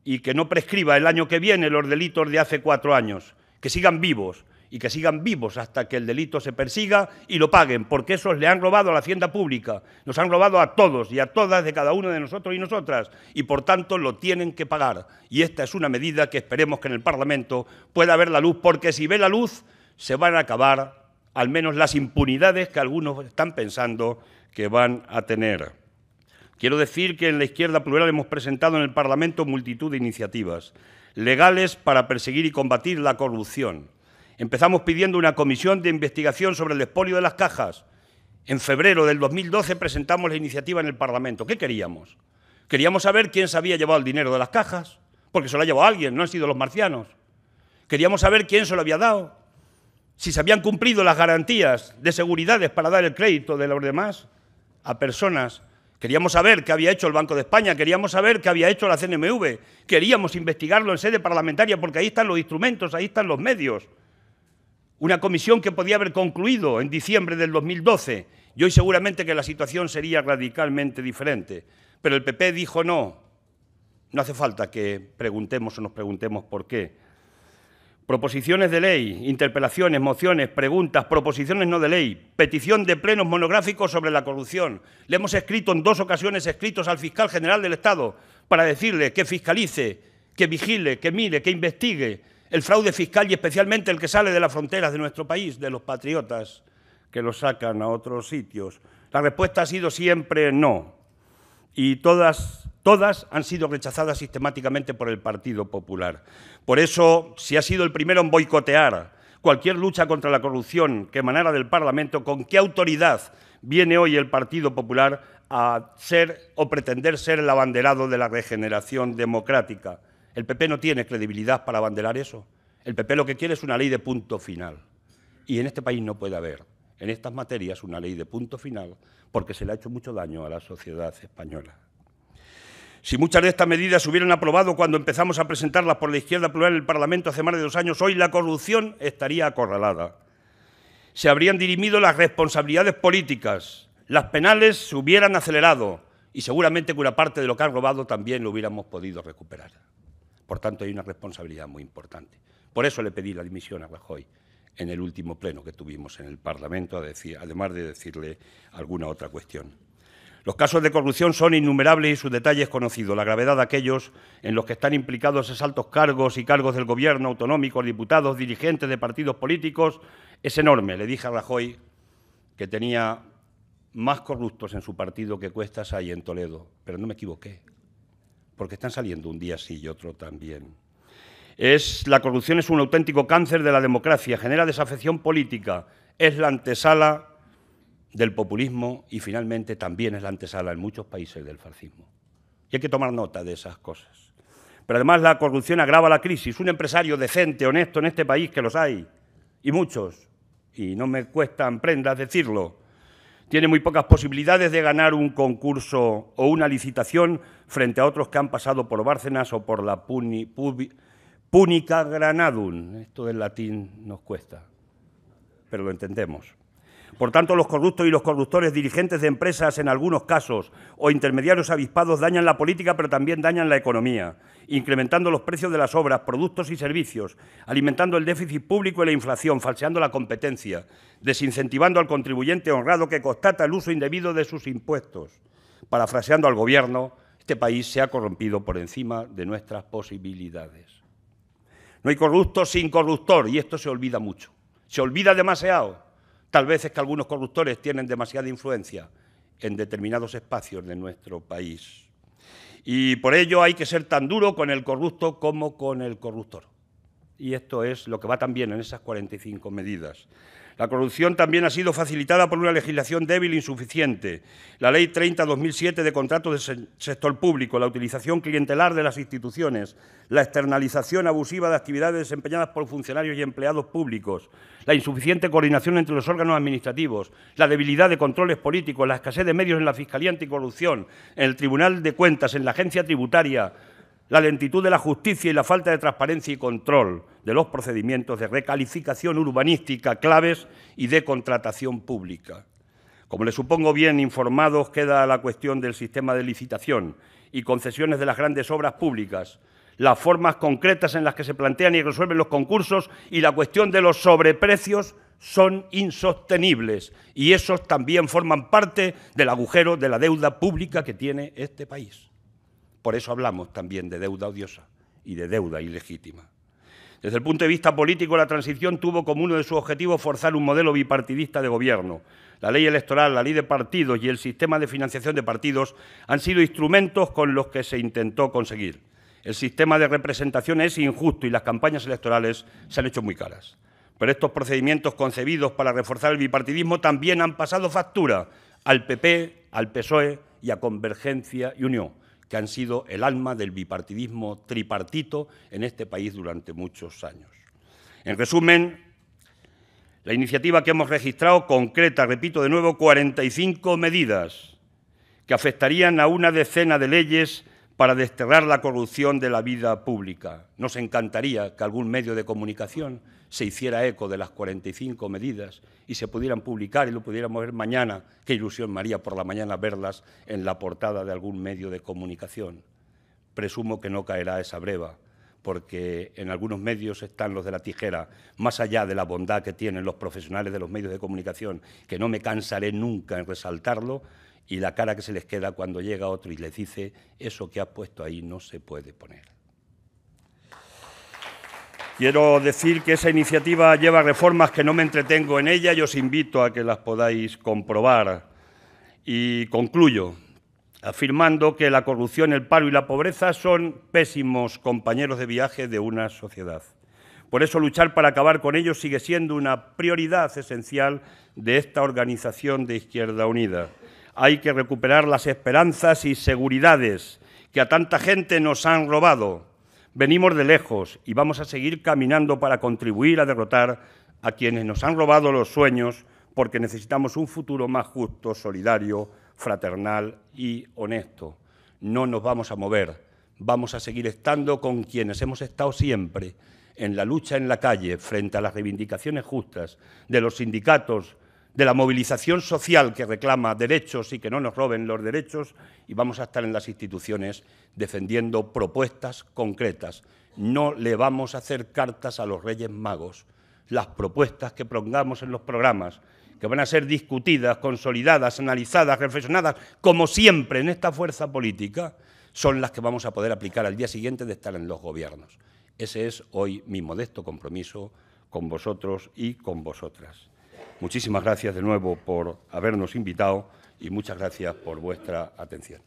[SPEAKER 3] y que no prescriba el año que viene los delitos de hace 4 años, que sigan vivos y que sigan vivos hasta que el delito se persiga y lo paguen, porque esos le han robado a la hacienda pública, nos han robado a todos y a todas de cada uno de nosotros y nosotras, y por tanto lo tienen que pagar. Y esta es una medida que esperemos que en el Parlamento pueda ver la luz, porque si ve la luz se van a acabar al menos las impunidades que algunos están pensando que van a tener. Quiero decir que en la Izquierda Plural hemos presentado en el Parlamento multitud de iniciativas legales para perseguir y combatir la corrupción. Empezamos pidiendo una comisión de investigación sobre el expolio de las cajas. En febrero del 2012 presentamos la iniciativa en el Parlamento. ¿Qué queríamos? Queríamos saber quién se había llevado el dinero de las cajas, porque se lo ha llevado alguien, no han sido los marcianos. Queríamos saber quién se lo había dado, si se habían cumplido las garantías de seguridades para dar el crédito de los demás a personas. Queríamos saber qué había hecho el Banco de España, queríamos saber qué había hecho la CNMV, queríamos investigarlo en sede parlamentaria porque ahí están los instrumentos, ahí están los medios. Una comisión que podía haber concluido en diciembre del 2012 y hoy seguramente que la situación sería radicalmente diferente. Pero el PP dijo no, no hace falta que preguntemos o nos preguntemos por qué. Proposiciones de ley, interpelaciones, mociones, preguntas, proposiciones no de ley, petición de plenos monográficos sobre la corrupción. Le hemos escrito en 2 ocasiones escritos al fiscal general del Estado para decirle que fiscalice, que vigile, que mire, que investigue el fraude fiscal y especialmente el que sale de las fronteras de nuestro país, de los patriotas que lo sacan a otros sitios. La respuesta ha sido siempre no. Y todas han sido rechazadas sistemáticamente por el Partido Popular. Por eso, si ha sido el primero en boicotear cualquier lucha contra la corrupción que emanara del Parlamento, ¿con qué autoridad viene hoy el Partido Popular a ser o pretender ser el abanderado de la regeneración democrática? El PP no tiene credibilidad para abanderar eso. El PP lo que quiere es una ley de punto final. Y en este país no puede haber, en estas materias, una ley de punto final porque se le ha hecho mucho daño a la sociedad española. Si muchas de estas medidas se hubieran aprobado cuando empezamos a presentarlas por la izquierda plural en el Parlamento hace más de 2 años, hoy la corrupción estaría acorralada. Se habrían dirimido las responsabilidades políticas, las penales se hubieran acelerado y seguramente que una parte de lo que han robado también lo hubiéramos podido recuperar. Por tanto, hay una responsabilidad muy importante. Por eso le pedí la dimisión a Rajoy en el último pleno que tuvimos en el Parlamento, además de decirle alguna otra cuestión. Los casos de corrupción son innumerables y sus detalles conocidos. La gravedad de aquellos en los que están implicados esos altos cargos y cargos del gobierno, autonómicos, diputados, dirigentes de partidos políticos, es enorme. Le dije a Rajoy que tenía más corruptos en su partido que cuestas hay en Toledo, pero no me equivoqué, porque están saliendo un día sí y otro también. La corrupción es un auténtico cáncer de la democracia, genera desafección política, es la antesala del populismo y finalmente también es la antesala en muchos países del fascismo. Y hay que tomar nota de esas cosas. Pero además la corrupción agrava la crisis. Un empresario decente, honesto en este país, que los hay, y muchos, y no me cuestan prendas decirlo, tiene muy pocas posibilidades de ganar un concurso o una licitación frente a otros que han pasado por Bárcenas o por la Punica Granadum. Esto del latín nos cuesta, pero lo entendemos. Por tanto, los corruptos y los corruptores, dirigentes de empresas en algunos casos o intermediarios avispados dañan la política, pero también dañan la economía, incrementando los precios de las obras, productos y servicios, alimentando el déficit público y la inflación, falseando la competencia, desincentivando al contribuyente honrado que constata el uso indebido de sus impuestos. Parafraseando al Gobierno, este país se ha corrompido por encima de nuestras posibilidades. No hay corrupto sin corruptor, y esto se olvida mucho. Se olvida demasiado. Tal vez es que algunos corruptores tienen demasiada influencia en determinados espacios de nuestro país. Y por ello hay que ser tan duro con el corrupto como con el corruptor. Y esto es lo que va también en esas 45 medidas. La corrupción también ha sido facilitada por una legislación débil e insuficiente. La Ley 30/2007 de contratos del sector público, la utilización clientelar de las instituciones, la externalización abusiva de actividades desempeñadas por funcionarios y empleados públicos, la insuficiente coordinación entre los órganos administrativos, la debilidad de controles políticos, la escasez de medios en la Fiscalía Anticorrupción, en el Tribunal de Cuentas, en la Agencia Tributaria, la lentitud de la justicia y la falta de transparencia y control de los procedimientos de recalificación urbanística claves y de contratación pública. Como les supongo bien informados, queda la cuestión del sistema de licitación y concesiones de las grandes obras públicas, las formas concretas en las que se plantean y resuelven los concursos y la cuestión de los sobreprecios son insostenibles y esos también forman parte del agujero de la deuda pública que tiene este país. Por eso hablamos también de deuda odiosa y de deuda ilegítima. Desde el punto de vista político, la transición tuvo como uno de sus objetivos forzar un modelo bipartidista de gobierno. La ley electoral, la ley de partidos y el sistema de financiación de partidos han sido instrumentos con los que se intentó conseguir. El sistema de representación es injusto y las campañas electorales se han hecho muy caras. Pero estos procedimientos concebidos para reforzar el bipartidismo también han pasado factura al PP, al PSOE y a Convergencia y Unió, que han sido el alma del bipartidismo tripartito en este país durante muchos años. En resumen, la iniciativa que hemos registrado concreta, repito de nuevo, 45 medidas que afectarían a una decena de leyes para desterrar la corrupción de la vida pública. Nos encantaría que algún medio de comunicación se hiciera eco de las 45 medidas y se pudieran publicar y lo pudiéramos ver mañana. Qué ilusión me haría por la mañana verlas en la portada de algún medio de comunicación. Presumo que no caerá esa breva, porque en algunos medios están los de la tijera, más allá de la bondad que tienen los profesionales de los medios de comunicación, que no me cansaré nunca en resaltarlo, y la cara que se les queda cuando llega otro y les dice eso que has puesto ahí no se puede poner. Quiero decir que esa iniciativa lleva reformas que no me entretengo en ella y os invito a que las podáis comprobar. Y concluyo afirmando que la corrupción, el paro y la pobreza son pésimos compañeros de viaje de una sociedad. Por eso luchar para acabar con ellos sigue siendo una prioridad esencial de esta organización de Izquierda Unida. Hay que recuperar las esperanzas y seguridades que a tanta gente nos han robado. Venimos de lejos y vamos a seguir caminando para contribuir a derrotar a quienes nos han robado los sueños, porque necesitamos un futuro más justo, solidario, fraternal y honesto. No nos vamos a mover, vamos a seguir estando con quienes hemos estado siempre, en la lucha en la calle, frente a las reivindicaciones justas de los sindicatos, de la movilización social que reclama derechos y que no nos roben los derechos, y vamos a estar en las instituciones defendiendo propuestas concretas. No le vamos a hacer cartas a los Reyes Magos. Las propuestas que pongamos en los programas, que van a ser discutidas, consolidadas, analizadas, reflexionadas, como siempre en esta fuerza política, son las que vamos a poder aplicar al día siguiente de estar en los gobiernos. Ese es hoy mi modesto compromiso con vosotros y con vosotras. Muchísimas gracias de nuevo por habernos invitado y muchas gracias por vuestra atención.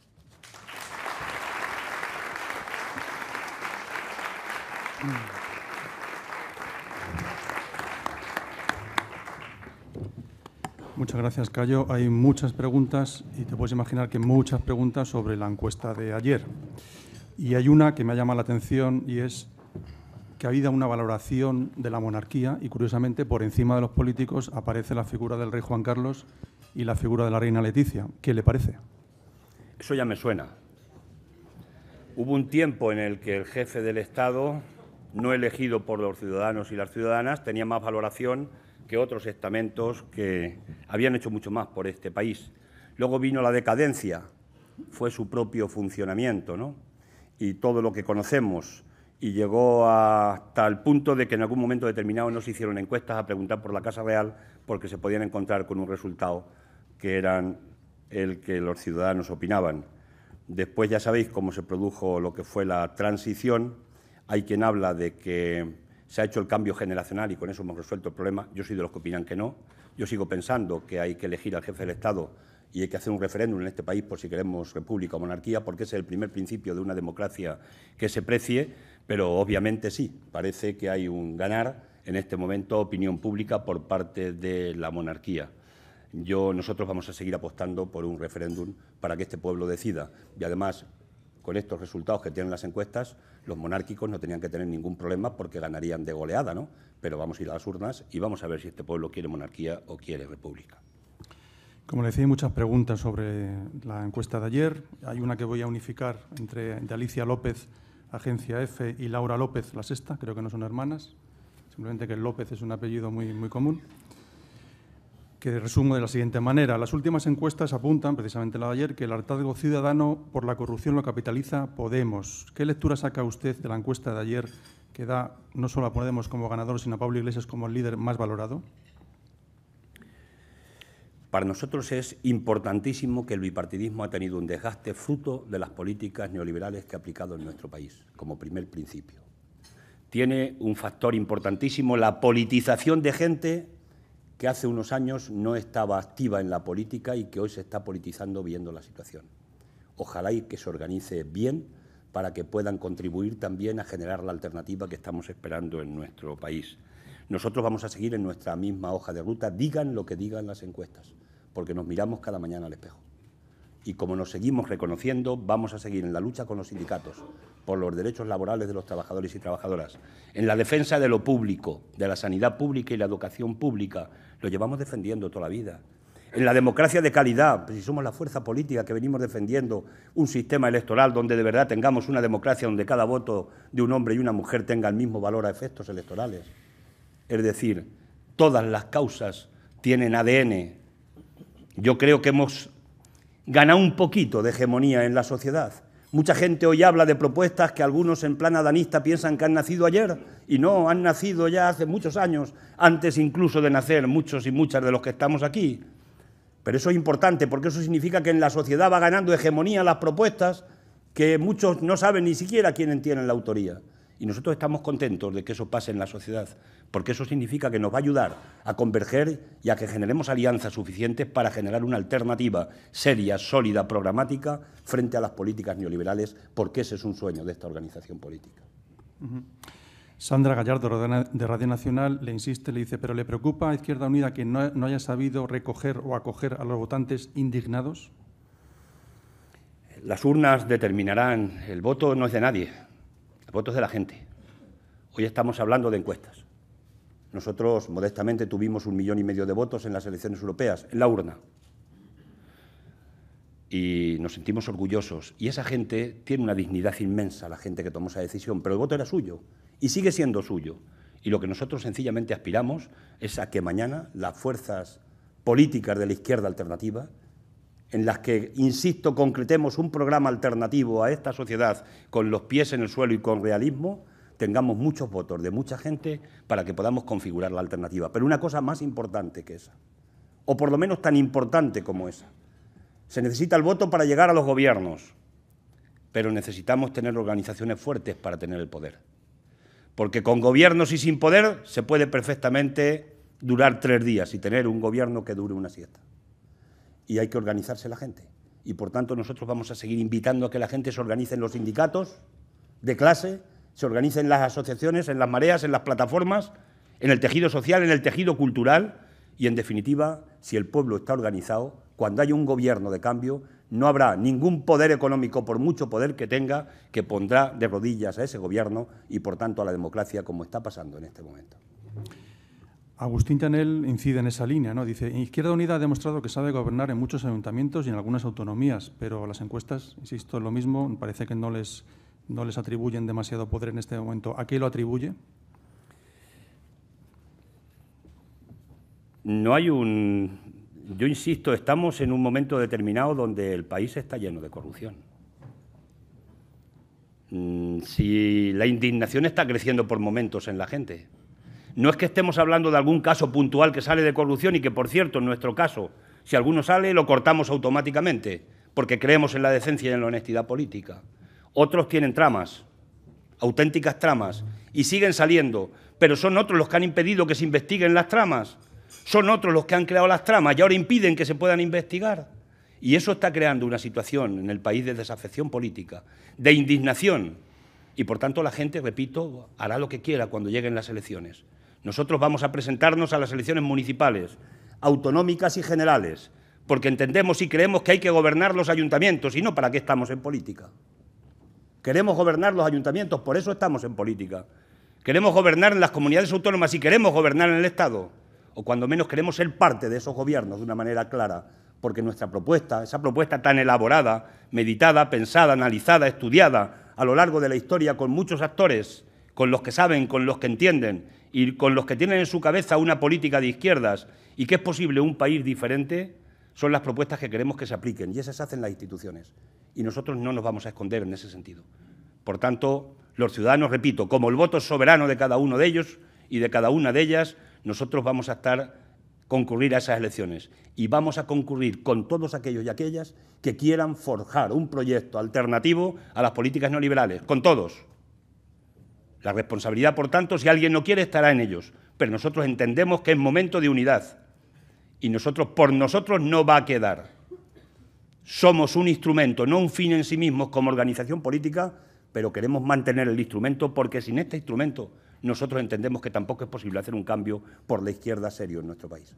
[SPEAKER 1] Muchas gracias, Cayo. Hay muchas preguntas y te puedes imaginar que muchas preguntas sobre la encuesta de ayer. Y hay una que me ha llamado la atención y es que ha habido una valoración de la monarquía y, curiosamente, por encima de los políticos aparece la figura del rey Juan Carlos y la figura de la reina Leticia. ¿Qué le parece?
[SPEAKER 3] Eso ya me suena. Hubo un tiempo en el que el jefe del Estado, no elegido por los ciudadanos y las ciudadanas, tenía más valoración que otros estamentos que habían hecho mucho más por este país. Luego vino la decadencia, fue su propio funcionamiento, ¿no? Y todo lo que conocemos, y llegó hasta el punto de que en algún momento determinado no se hicieron encuestas a preguntar por la Casa Real porque se podían encontrar con un resultado que eran el que los ciudadanos opinaban. Después ya sabéis cómo se produjo lo que fue la transición. Hay quien habla de que se ha hecho el cambio generacional y con eso hemos resuelto el problema. Yo soy de los que opinan que no. Yo sigo pensando que hay que elegir al jefe del Estado y hay que hacer un referéndum en este país por si queremos república o monarquía, porque ese es el primer principio de una democracia que se precie, pero obviamente sí, parece que hay un ganar en este momento opinión pública por parte de la monarquía. Nosotros vamos a seguir apostando por un referéndum para que este pueblo decida. Y además, con estos resultados que tienen las encuestas, los monárquicos no tenían que tener ningún problema porque ganarían de goleada, ¿no? Pero vamos a ir a las urnas y vamos a ver si este pueblo quiere monarquía o quiere república.
[SPEAKER 1] Como le decía, hay muchas preguntas sobre la encuesta de ayer. Hay una que voy a unificar de Alicia López, Agencia F, y Laura López, La Sexta. Creo que no son hermanas, simplemente que el López es un apellido muy común. Que resumo de la siguiente manera. Las últimas encuestas apuntan, precisamente la de ayer, que el hartazgo ciudadano por la corrupción lo capitaliza Podemos. ¿Qué lectura saca usted de la encuesta de ayer que da no solo a Podemos como ganador, sino a Pablo Iglesias como el líder más valorado?
[SPEAKER 3] Para nosotros es importantísimo que el bipartidismo ha tenido un desgaste fruto de las políticas neoliberales que ha aplicado en nuestro país, como primer principio. Tiene un factor importantísimo, la politización de gente que hace unos años no estaba activa en la política y que hoy se está politizando viendo la situación. Ojalá y que se organice bien para que puedan contribuir también a generar la alternativa que estamos esperando en nuestro país. nosotros vamos a seguir en nuestra misma hoja de ruta, digan lo que digan las encuestas, porque nos miramos cada mañana al espejo. Y como nos seguimos reconociendo, vamos a seguir en la lucha con los sindicatos por los derechos laborales de los trabajadores y trabajadoras, en la defensa de lo público, de la sanidad pública y la educación pública. Lo llevamos defendiendo toda la vida. En la democracia de calidad, pues si somos la fuerza política que venimos defendiendo un sistema electoral donde de verdad tengamos una democracia donde cada voto de un hombre y una mujer tenga el mismo valor a efectos electorales. Es decir, todas las causas tienen ADN. Yo creo que hemos ganado un poquito de hegemonía en la sociedad. Mucha gente hoy habla de propuestas que algunos en plan adanista piensan que han nacido ayer y no, han nacido ya hace muchos años, antes incluso de nacer muchos y muchas de los que estamos aquí. Pero eso es importante porque eso significa que en la sociedad va ganando hegemonía las propuestas que muchos no saben ni siquiera quiénes tienen la autoría. Y nosotros estamos contentos de que eso pase en la sociedad, porque eso significa que nos va a ayudar a converger y a que generemos alianzas suficientes para generar una alternativa seria, sólida, programática frente a las políticas neoliberales, porque ese es un sueño de esta organización política.
[SPEAKER 1] Sandra Gallardo, de Radio Nacional, le insiste, le dice, ¿pero le preocupa a Izquierda Unida que no haya sabido recoger o acoger a los votantes indignados?
[SPEAKER 3] Las urnas determinarán, el voto no es de nadie. El voto es de la gente. Hoy estamos hablando de encuestas. Nosotros, modestamente, tuvimos 1,5 millones de votos en las elecciones europeas, en la urna. Y nos sentimos orgullosos. Y esa gente tiene una dignidad inmensa, la gente que tomó esa decisión, pero el voto era suyo y sigue siendo suyo. Y lo que nosotros sencillamente aspiramos es a que mañana las fuerzas políticas de la izquierda alternativa, en las que, insisto, concretemos un programa alternativo a esta sociedad con los pies en el suelo y con realismo, tengamos muchos votos de mucha gente para que podamos configurar la alternativa. Pero una cosa más importante que esa, o por lo menos tan importante como esa, se necesita el voto para llegar a los gobiernos, pero necesitamos tener organizaciones fuertes para tener el poder. Porque con gobiernos y sin poder se puede perfectamente durar 3 días y tener un gobierno que dure una siesta. Y hay que organizarse la gente. Y, por tanto, nosotros vamos a seguir invitando a que la gente se organice en los sindicatos de clase, se organice en las asociaciones, en las mareas, en las plataformas, en el tejido social, en el tejido cultural y, en definitiva, si el pueblo está organizado, cuando haya un gobierno de cambio, no habrá ningún poder económico, por mucho poder que tenga, que pondrá de rodillas a ese gobierno y, por tanto, a la democracia, como está pasando en este momento.
[SPEAKER 1] Agustín Chanel incide en esa línea, ¿no? Dice, Izquierda Unida ha demostrado que sabe gobernar en muchos ayuntamientos y en algunas autonomías, pero las encuestas, insisto, es lo mismo, parece que no les atribuyen demasiado poder en este momento. ¿A qué lo atribuye?
[SPEAKER 3] No hay un... Yo insisto, estamos en un momento determinado donde el país está lleno de corrupción. Si la indignación está creciendo por momentos en la gente. No es que estemos hablando de algún caso puntual que sale de corrupción y que, por cierto, en nuestro caso, si alguno sale, lo cortamos automáticamente, porque creemos en la decencia y en la honestidad política. Otros tienen tramas, auténticas tramas, y siguen saliendo, pero son otros los que han impedido que se investiguen las tramas, son otros los que han creado las tramas y ahora impiden que se puedan investigar. Y eso está creando una situación en el país de desafección política, de indignación, y por tanto la gente, repito, hará lo que quiera cuando lleguen las elecciones. Nosotros vamos a presentarnos a las elecciones municipales, autonómicas y generales, porque entendemos y creemos que hay que gobernar los ayuntamientos, y no para qué estamos en política. Queremos gobernar los ayuntamientos, por eso estamos en política. Queremos gobernar en las comunidades autónomas y queremos gobernar en el Estado, o cuando menos queremos ser parte de esos gobiernos de una manera clara, porque nuestra propuesta, esa propuesta tan elaborada, meditada, pensada, analizada, estudiada a lo largo de la historia con muchos actores, con los que saben, con los que entienden y con los que tienen en su cabeza una política de izquierdas y que es posible un país diferente, son las propuestas que queremos que se apliquen y esas se hacen las instituciones. Y nosotros no nos vamos a esconder en ese sentido. Por tanto, los ciudadanos, repito, como el voto es soberano de cada uno de ellos y de cada una de ellas, nosotros vamos a concurrir a esas elecciones y vamos a concurrir con todos aquellos y aquellas que quieran forjar un proyecto alternativo a las políticas neoliberales, con todos. La responsabilidad, por tanto, si alguien no quiere, estará en ellos, pero nosotros entendemos que es momento de unidad y por nosotros no va a quedar. Somos un instrumento, no un fin en sí mismo como organización política, pero queremos mantener el instrumento porque sin este instrumento nosotros entendemos que tampoco es posible hacer un cambio por la izquierda serio en nuestro país.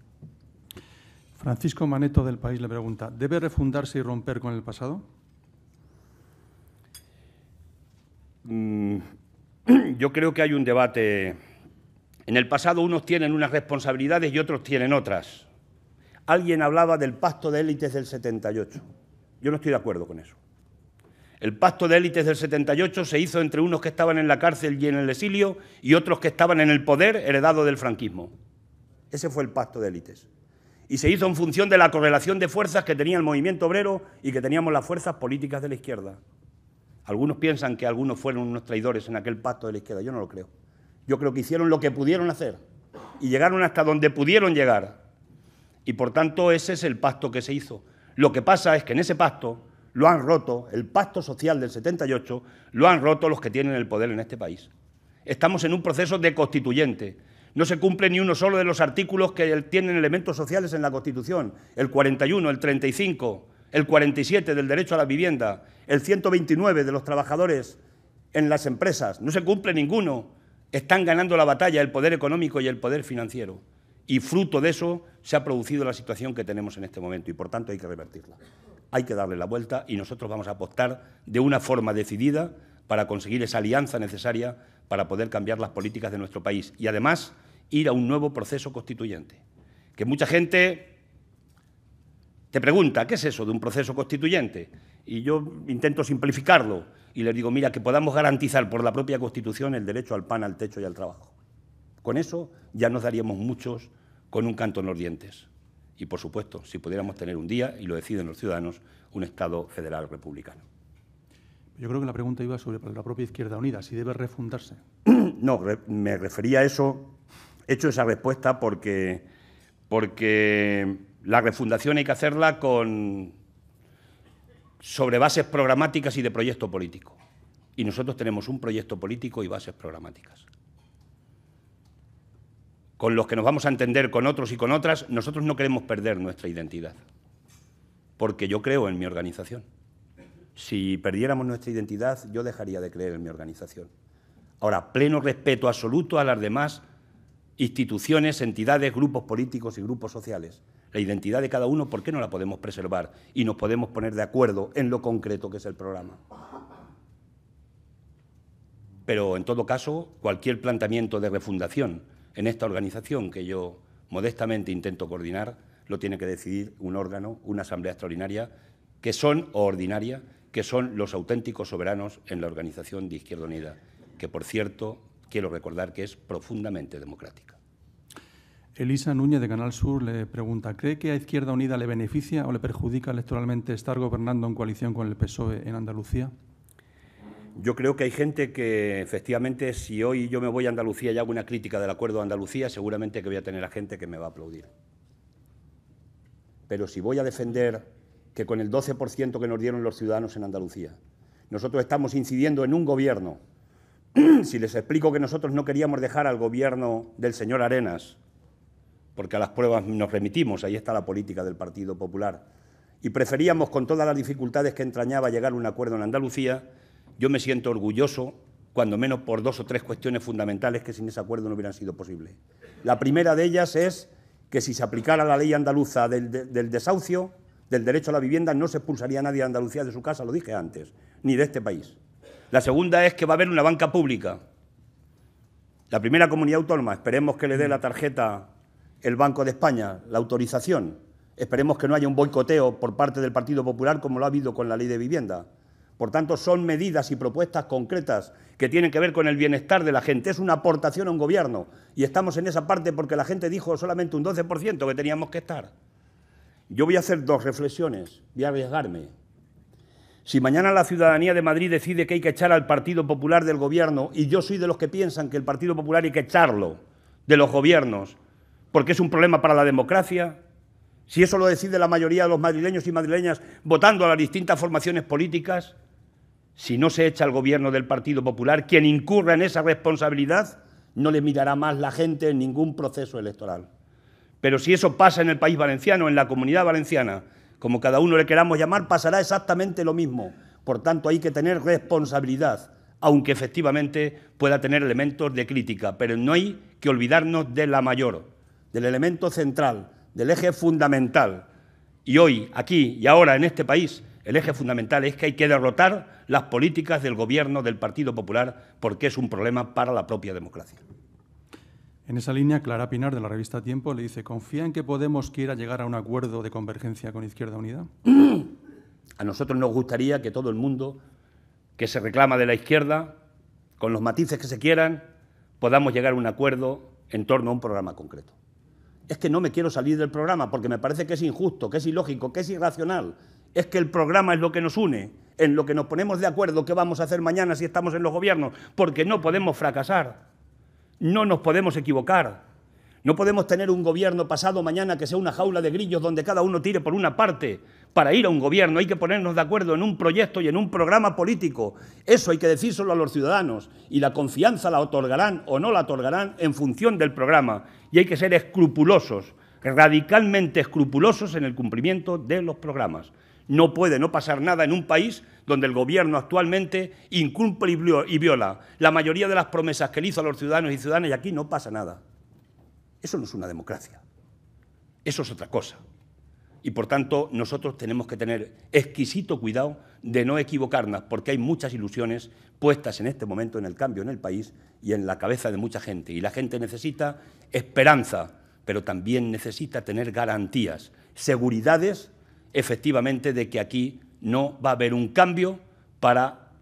[SPEAKER 1] Francisco Maneto del País le pregunta, ¿debe refundarse y romper con el pasado?
[SPEAKER 3] Yo creo que hay un debate. En el pasado unos tienen unas responsabilidades y otros tienen otras. Alguien hablaba del pacto de élites del 78. Yo no estoy de acuerdo con eso. El pacto de élites del 78 se hizo entre unos que estaban en la cárcel y en el exilio y otros que estaban en el poder heredado del franquismo. Ese fue el pacto de élites. Y se hizo en función de la correlación de fuerzas que tenía el movimiento obrero y que teníamos las fuerzas políticas de la izquierda. Algunos piensan que algunos fueron unos traidores en aquel pacto de la izquierda. Yo no lo creo. Yo creo que hicieron lo que pudieron hacer y llegaron hasta donde pudieron llegar. Y por tanto ese es el pacto que se hizo. Lo que pasa es que en ese pacto lo han roto, el pacto social del 78, lo han roto los que tienen el poder en este país. Estamos en un proceso de constituyente. No se cumple ni uno solo de los artículos que tienen elementos sociales en la Constitución. El 41, el 35, el 47 del derecho a la vivienda, el 129 de los trabajadores en las empresas. No se cumple ninguno. Están ganando la batalla el poder económico y el poder financiero. Y fruto de eso se ha producido la situación que tenemos en este momento y por tanto hay que revertirla. Hay que darle la vuelta y nosotros vamos a apostar de una forma decidida para conseguir esa alianza necesaria para poder cambiar las políticas de nuestro país y además ir a un nuevo proceso constituyente. Que mucha gente te pregunta, ¿qué es eso de un proceso constituyente? Y yo intento simplificarlo y les digo, mira, que podamos garantizar por la propia Constitución el derecho al pan, al techo y al trabajo. Con eso ya nos daríamos muchos con un canto en los dientes. Y, por supuesto, si pudiéramos tener un día, y lo deciden los ciudadanos, un Estado federal republicano.
[SPEAKER 1] Yo creo que la pregunta iba sobre la propia Izquierda Unida, si debe refundarse.
[SPEAKER 3] No, me refería a eso, he hecho esa respuesta porque la refundación hay que hacerla sobre bases programáticas y de proyecto político. Y nosotros tenemos un proyecto político y bases programáticas. Con los que nos vamos a entender con otros y con otras, nosotros no queremos perder nuestra identidad, porque yo creo en mi organización. Si perdiéramos nuestra identidad, yo dejaría de creer en mi organización. Ahora, pleno respeto absoluto a las demás instituciones, entidades, grupos políticos y grupos sociales. La identidad de cada uno, ¿por qué no la podemos preservar? Y nos podemos poner de acuerdo en lo concreto que es el programa. Pero, en todo caso, cualquier planteamiento de refundación en esta organización que yo modestamente intento coordinar, lo tiene que decidir un órgano, una asamblea extraordinaria, que son, o ordinaria, que son los auténticos soberanos en la organización de Izquierda Unida, que, por cierto, quiero recordar que es profundamente democrática.
[SPEAKER 1] Elisa Núñez, de Canal Sur, le pregunta, ¿cree que a Izquierda Unida le beneficia o le perjudica electoralmente estar gobernando en coalición con el PSOE en Andalucía?
[SPEAKER 3] Yo creo que hay gente que, efectivamente, si hoy yo me voy a Andalucía y hago una crítica del acuerdo de Andalucía, seguramente que voy a tener a gente que me va a aplaudir. Pero si voy a defender que con el 12% que nos dieron los ciudadanos en Andalucía, nosotros estamos incidiendo en un gobierno, si les explico que nosotros no queríamos dejar al gobierno del señor Arenas, porque a las pruebas nos remitimos, ahí está la política del Partido Popular, y preferíamos, con todas las dificultades que entrañaba llegar a un acuerdo en Andalucía, yo me siento orgulloso, cuando menos por 2 o 3 cuestiones fundamentales que sin ese acuerdo no hubieran sido posibles. La primera de ellas es que si se aplicara la ley andaluza del desahucio, del derecho a la vivienda, no se expulsaría a nadie de Andalucía de su casa, lo dije antes, ni de este país. La segunda es que va a haber una banca pública. La primera comunidad autónoma, esperemos que le dé la tarjeta el Banco de España, la autorización. Esperemos que no haya un boicoteo por parte del Partido Popular como lo ha habido con la ley de vivienda. Por tanto, son medidas y propuestas concretas que tienen que ver con el bienestar de la gente. Es una aportación a un gobierno y estamos en esa parte porque la gente dijo solamente un 12% que teníamos que estar. Yo voy a hacer 2 reflexiones, voy a arriesgarme. Si mañana la ciudadanía de Madrid decide que hay que echar al Partido Popular del gobierno, y yo soy de los que piensan que el Partido Popular hay que echarlo de los gobiernos porque es un problema para la democracia, si eso lo decide la mayoría de los madrileños y madrileñas votando a las distintas formaciones políticas, si no se echa al gobierno del Partido Popular, quien incurra en esa responsabilidad no le mirará más la gente en ningún proceso electoral. Pero si eso pasa en el País Valenciano, en la Comunidad Valenciana, como cada uno le queramos llamar, pasará exactamente lo mismo. Por tanto, hay que tener responsabilidad, aunque efectivamente pueda tener elementos de crítica, pero no hay que olvidarnos de la mayor, del elemento central, del eje fundamental. Y hoy, aquí y ahora en este país, el eje fundamental es que hay que derrotar las políticas del Gobierno del Partido Popular porque es un problema para la propia democracia.
[SPEAKER 1] En esa línea, Clara Pinar, de la revista Tiempo, le dice: ¿confía en que Podemos quiera llegar a un acuerdo de convergencia con Izquierda Unida?
[SPEAKER 3] A nosotros nos gustaría que todo el mundo que se reclama de la izquierda, con los matices que se quieran, podamos llegar a un acuerdo en torno a un programa concreto. Es que no me quiero salir del programa porque me parece que es injusto, que es ilógico, que es irracional. Es que el programa es lo que nos une, en lo que nos ponemos de acuerdo qué vamos a hacer mañana si estamos en los gobiernos, porque no podemos fracasar, no nos podemos equivocar. No podemos tener un gobierno pasado mañana que sea una jaula de grillos donde cada uno tire por una parte. Para ir a un gobierno hay que ponernos de acuerdo en un proyecto y en un programa político. Eso hay que decírselo a los ciudadanos y la confianza la otorgarán o no la otorgarán en función del programa. Y hay que ser escrupulosos, radicalmente escrupulosos en el cumplimiento de los programas. No puede no pasar nada en un país donde el gobierno actualmente incumple y viola la mayoría de las promesas que le hizo a los ciudadanos y ciudadanas y aquí no pasa nada. Eso no es una democracia, eso es otra cosa. Y, por tanto, nosotros tenemos que tener exquisito cuidado de no equivocarnos, porque hay muchas ilusiones puestas en este momento en el cambio en el país y en la cabeza de mucha gente. Y la gente necesita esperanza, pero también necesita tener garantías, seguridades, efectivamente, de que aquí no va a haber un cambio para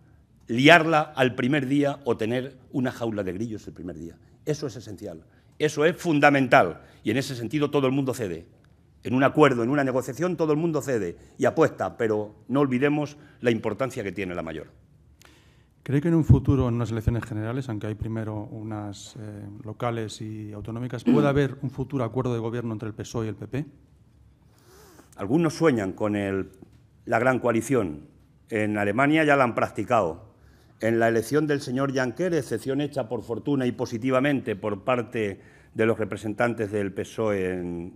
[SPEAKER 3] liarla al primer día o tener una jaula de grillos el primer día. Eso es esencial. Eso es fundamental y en ese sentido todo el mundo cede. En un acuerdo, en una negociación, todo el mundo cede y apuesta, pero no olvidemos la importancia que tiene la mayor.
[SPEAKER 1] ¿Cree que en un futuro, en unas elecciones generales, aunque hay primero unas locales y autonómicas, puede haber un futuro acuerdo de gobierno entre el PSOE y el PP?
[SPEAKER 3] Algunos sueñan con la gran coalición. En Alemania ya la han practicado. En la elección del señor Juncker, excepción hecha por fortuna y positivamente por parte de los representantes del PSOE en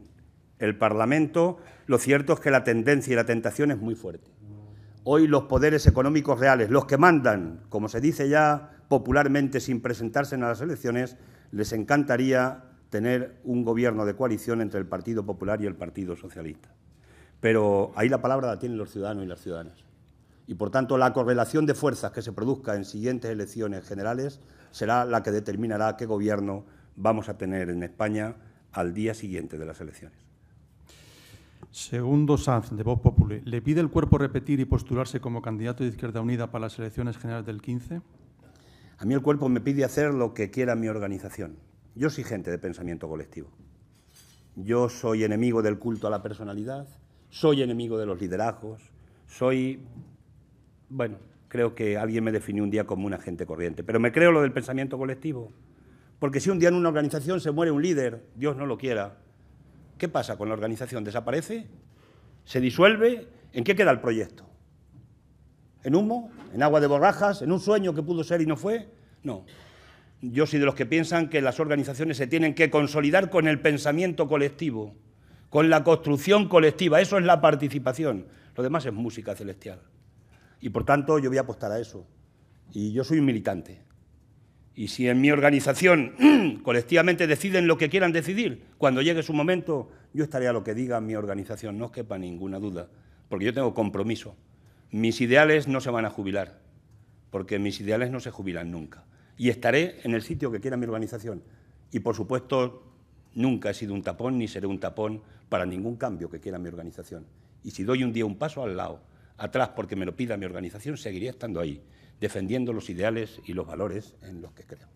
[SPEAKER 3] el Parlamento, lo cierto es que la tendencia y la tentación es muy fuerte. Hoy los poderes económicos reales, los que mandan, como se dice ya popularmente sin presentarse en las elecciones, les encantaría tener un gobierno de coalición entre el Partido Popular y el Partido Socialista. Pero ahí la palabra la tienen los ciudadanos y las ciudadanas. Y, por tanto, la correlación de fuerzas que se produzca en siguientes elecciones generales será la que determinará qué gobierno vamos a tener en España al día siguiente de las elecciones.
[SPEAKER 1] Segundo Sanz, de Vox Populi, ¿le pide el cuerpo repetir y postularse como candidato de Izquierda Unida para las elecciones generales del 15?
[SPEAKER 3] A mí el cuerpo me pide hacer lo que quiera mi organización. Yo soy gente de pensamiento colectivo. Yo soy enemigo del culto a la personalidad, soy enemigo de los liderazgos, bueno, creo que alguien me definió un día como un agente corriente, pero me creo lo del pensamiento colectivo, porque si un día en una organización se muere un líder, Dios no lo quiera, ¿qué pasa con la organización? ¿Desaparece? ¿Se disuelve? ¿En qué queda el proyecto? ¿En humo? ¿En agua de borrajas? ¿En un sueño que pudo ser y no fue? No. Yo soy de los que piensan que las organizaciones se tienen que consolidar con el pensamiento colectivo, con la construcción colectiva. Eso es la participación. Lo demás es música celestial. Y, por tanto, yo voy a apostar a eso. Y yo soy un militante. Y si en mi organización colectivamente deciden lo que quieran decidir, cuando llegue su momento, yo estaré a lo que diga mi organización, no os quepa ninguna duda, porque yo tengo compromiso. Mis ideales no se van a jubilar, porque mis ideales no se jubilan nunca. Y estaré en el sitio que quiera mi organización. Y, por supuesto, nunca he sido un tapón ni seré un tapón para ningún cambio que quiera mi organización. Y si doy un día un paso al lado, atrás porque me lo pida mi organización, seguiré estando ahí, defendiendo los ideales y los valores en los que creo.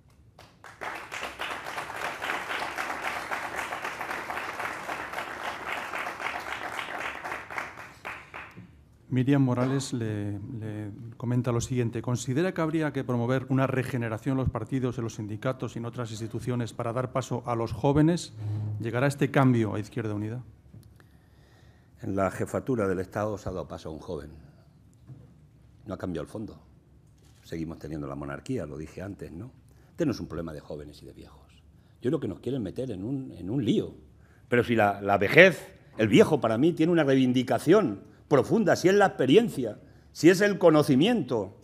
[SPEAKER 1] Miriam Morales le comenta lo siguiente: ¿considera que habría que promover una regeneración en los partidos, en los sindicatos y en otras instituciones para dar paso a los jóvenes? ¿Llegará este cambio a Izquierda Unida?
[SPEAKER 3] En la jefatura del Estado se ha dado paso a un joven. No ha cambiado el fondo. Seguimos teniendo la monarquía, lo dije antes, ¿no? Este no es un problema de jóvenes y de viejos. Yo creo que nos quieren meter en un lío. Pero si la vejez, el viejo para mí tiene una reivindicación profunda, si es la experiencia, si es el conocimiento.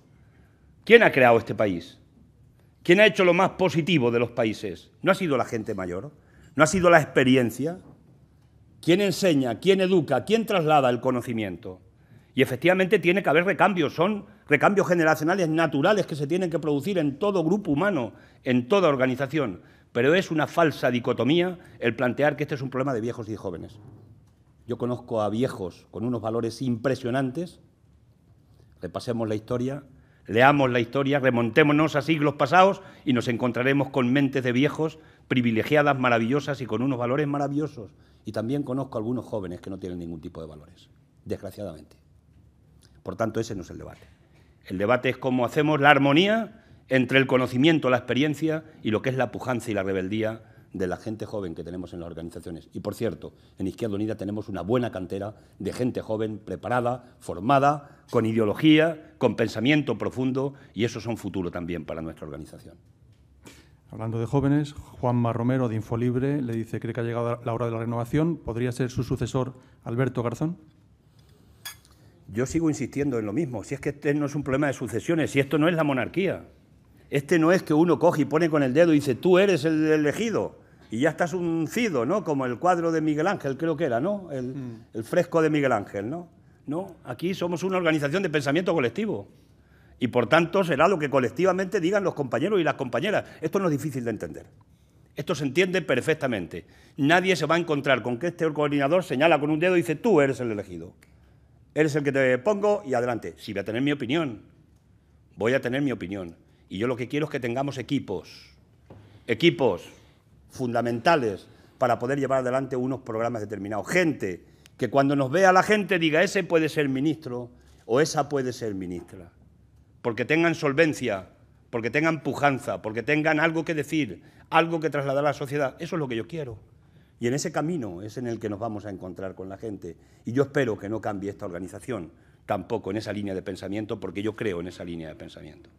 [SPEAKER 3] ¿Quién ha creado este país? ¿Quién ha hecho lo más positivo de los países? ¿No ha sido la gente mayor? ¿No ha sido la experiencia? ¿Quién enseña? ¿Quién educa? ¿Quién traslada el conocimiento? Y efectivamente tiene que haber recambios, son recambios generacionales naturales que se tienen que producir en todo grupo humano, en toda organización. Pero es una falsa dicotomía el plantear que este es un problema de viejos y de jóvenes. Yo conozco a viejos con unos valores impresionantes. Repasemos la historia, leamos la historia, remontémonos a siglos pasados y nos encontraremos con mentes de viejos privilegiadas, maravillosas y con unos valores maravillosos. Y también conozco a algunos jóvenes que no tienen ningún tipo de valores, desgraciadamente. Por tanto, ese no es el debate. El debate es cómo hacemos la armonía entre el conocimiento, la experiencia y lo que es la pujanza y la rebeldía de la gente joven que tenemos en las organizaciones. Y, por cierto, en Izquierda Unida tenemos una buena cantera de gente joven, preparada, formada, con ideología, con pensamiento profundo, y eso son futuro también para nuestra organización.
[SPEAKER 1] Hablando de jóvenes, Juanma Romero, de Infolibre, le dice, ¿cree que ha llegado la hora de la renovación? ¿Podría ser su sucesor Alberto Garzón?
[SPEAKER 3] Yo sigo insistiendo en lo mismo. Si es que este no es un problema de sucesiones, si esto no es la monarquía. Este no es que uno coge y pone con el dedo y dice, tú eres el elegido, y ya estás uncido, ¿no? Como el cuadro de Miguel Ángel, creo que era, ¿no? El fresco de Miguel Ángel, ¿no? No, aquí somos una organización de pensamiento colectivo. Y, por tanto, será lo que colectivamente digan los compañeros y las compañeras. Esto no es difícil de entender. Esto se entiende perfectamente. Nadie se va a encontrar con que este coordinador señala con un dedo y dice, tú eres el elegido. Eres el que te pongo y adelante. Sí, voy a tener mi opinión. Voy a tener mi opinión. Y yo lo que quiero es que tengamos equipos fundamentales para poder llevar adelante unos programas determinados. Gente que cuando nos vea la gente diga, ese puede ser ministro o esa puede ser ministra. Porque tengan solvencia, porque tengan pujanza, porque tengan algo que decir, algo que trasladar a la sociedad. Eso es lo que yo quiero. Y en ese camino es en el que nos vamos a encontrar con la gente. Y yo espero que no cambie esta organización tampoco en esa línea de pensamiento, porque yo creo en esa línea de pensamiento.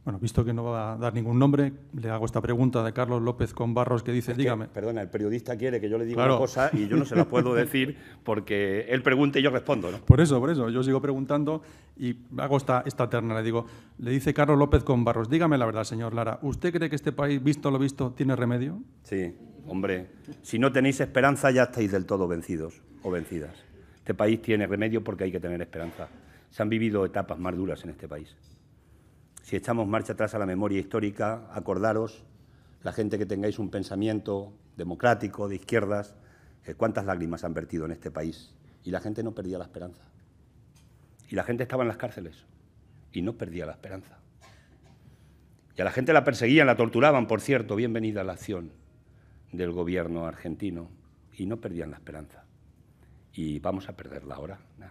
[SPEAKER 1] Bueno, visto que no va a dar ningún nombre, le hago esta pregunta de Carlos López Conbarros, que dice, dígame.
[SPEAKER 3] Perdona, el periodista quiere que yo le diga una cosa y yo no se la puedo decir porque él pregunta y yo respondo, ¿no?
[SPEAKER 1] Por eso, yo sigo preguntando y hago esta terna. Le dice Carlos López Conbarros, dígame la verdad, señor Lara, ¿usted cree que este país, visto lo visto, tiene remedio?
[SPEAKER 3] Sí, hombre, si no tenéis esperanza ya estáis del todo vencidos o vencidas. Este país tiene remedio porque hay que tener esperanza. Se han vivido etapas más duras en este país. Si echamos marcha atrás a la memoria histórica, acordaros, la gente que tengáis un pensamiento democrático, de izquierdas, cuántas lágrimas han vertido en este país. Y la gente no perdía la esperanza. Y la gente estaba en las cárceles y no perdía la esperanza. Y a la gente la perseguían, la torturaban, por cierto, bienvenida a la acción del gobierno argentino, y no perdían la esperanza. Y vamos a perderla ahora. Nah,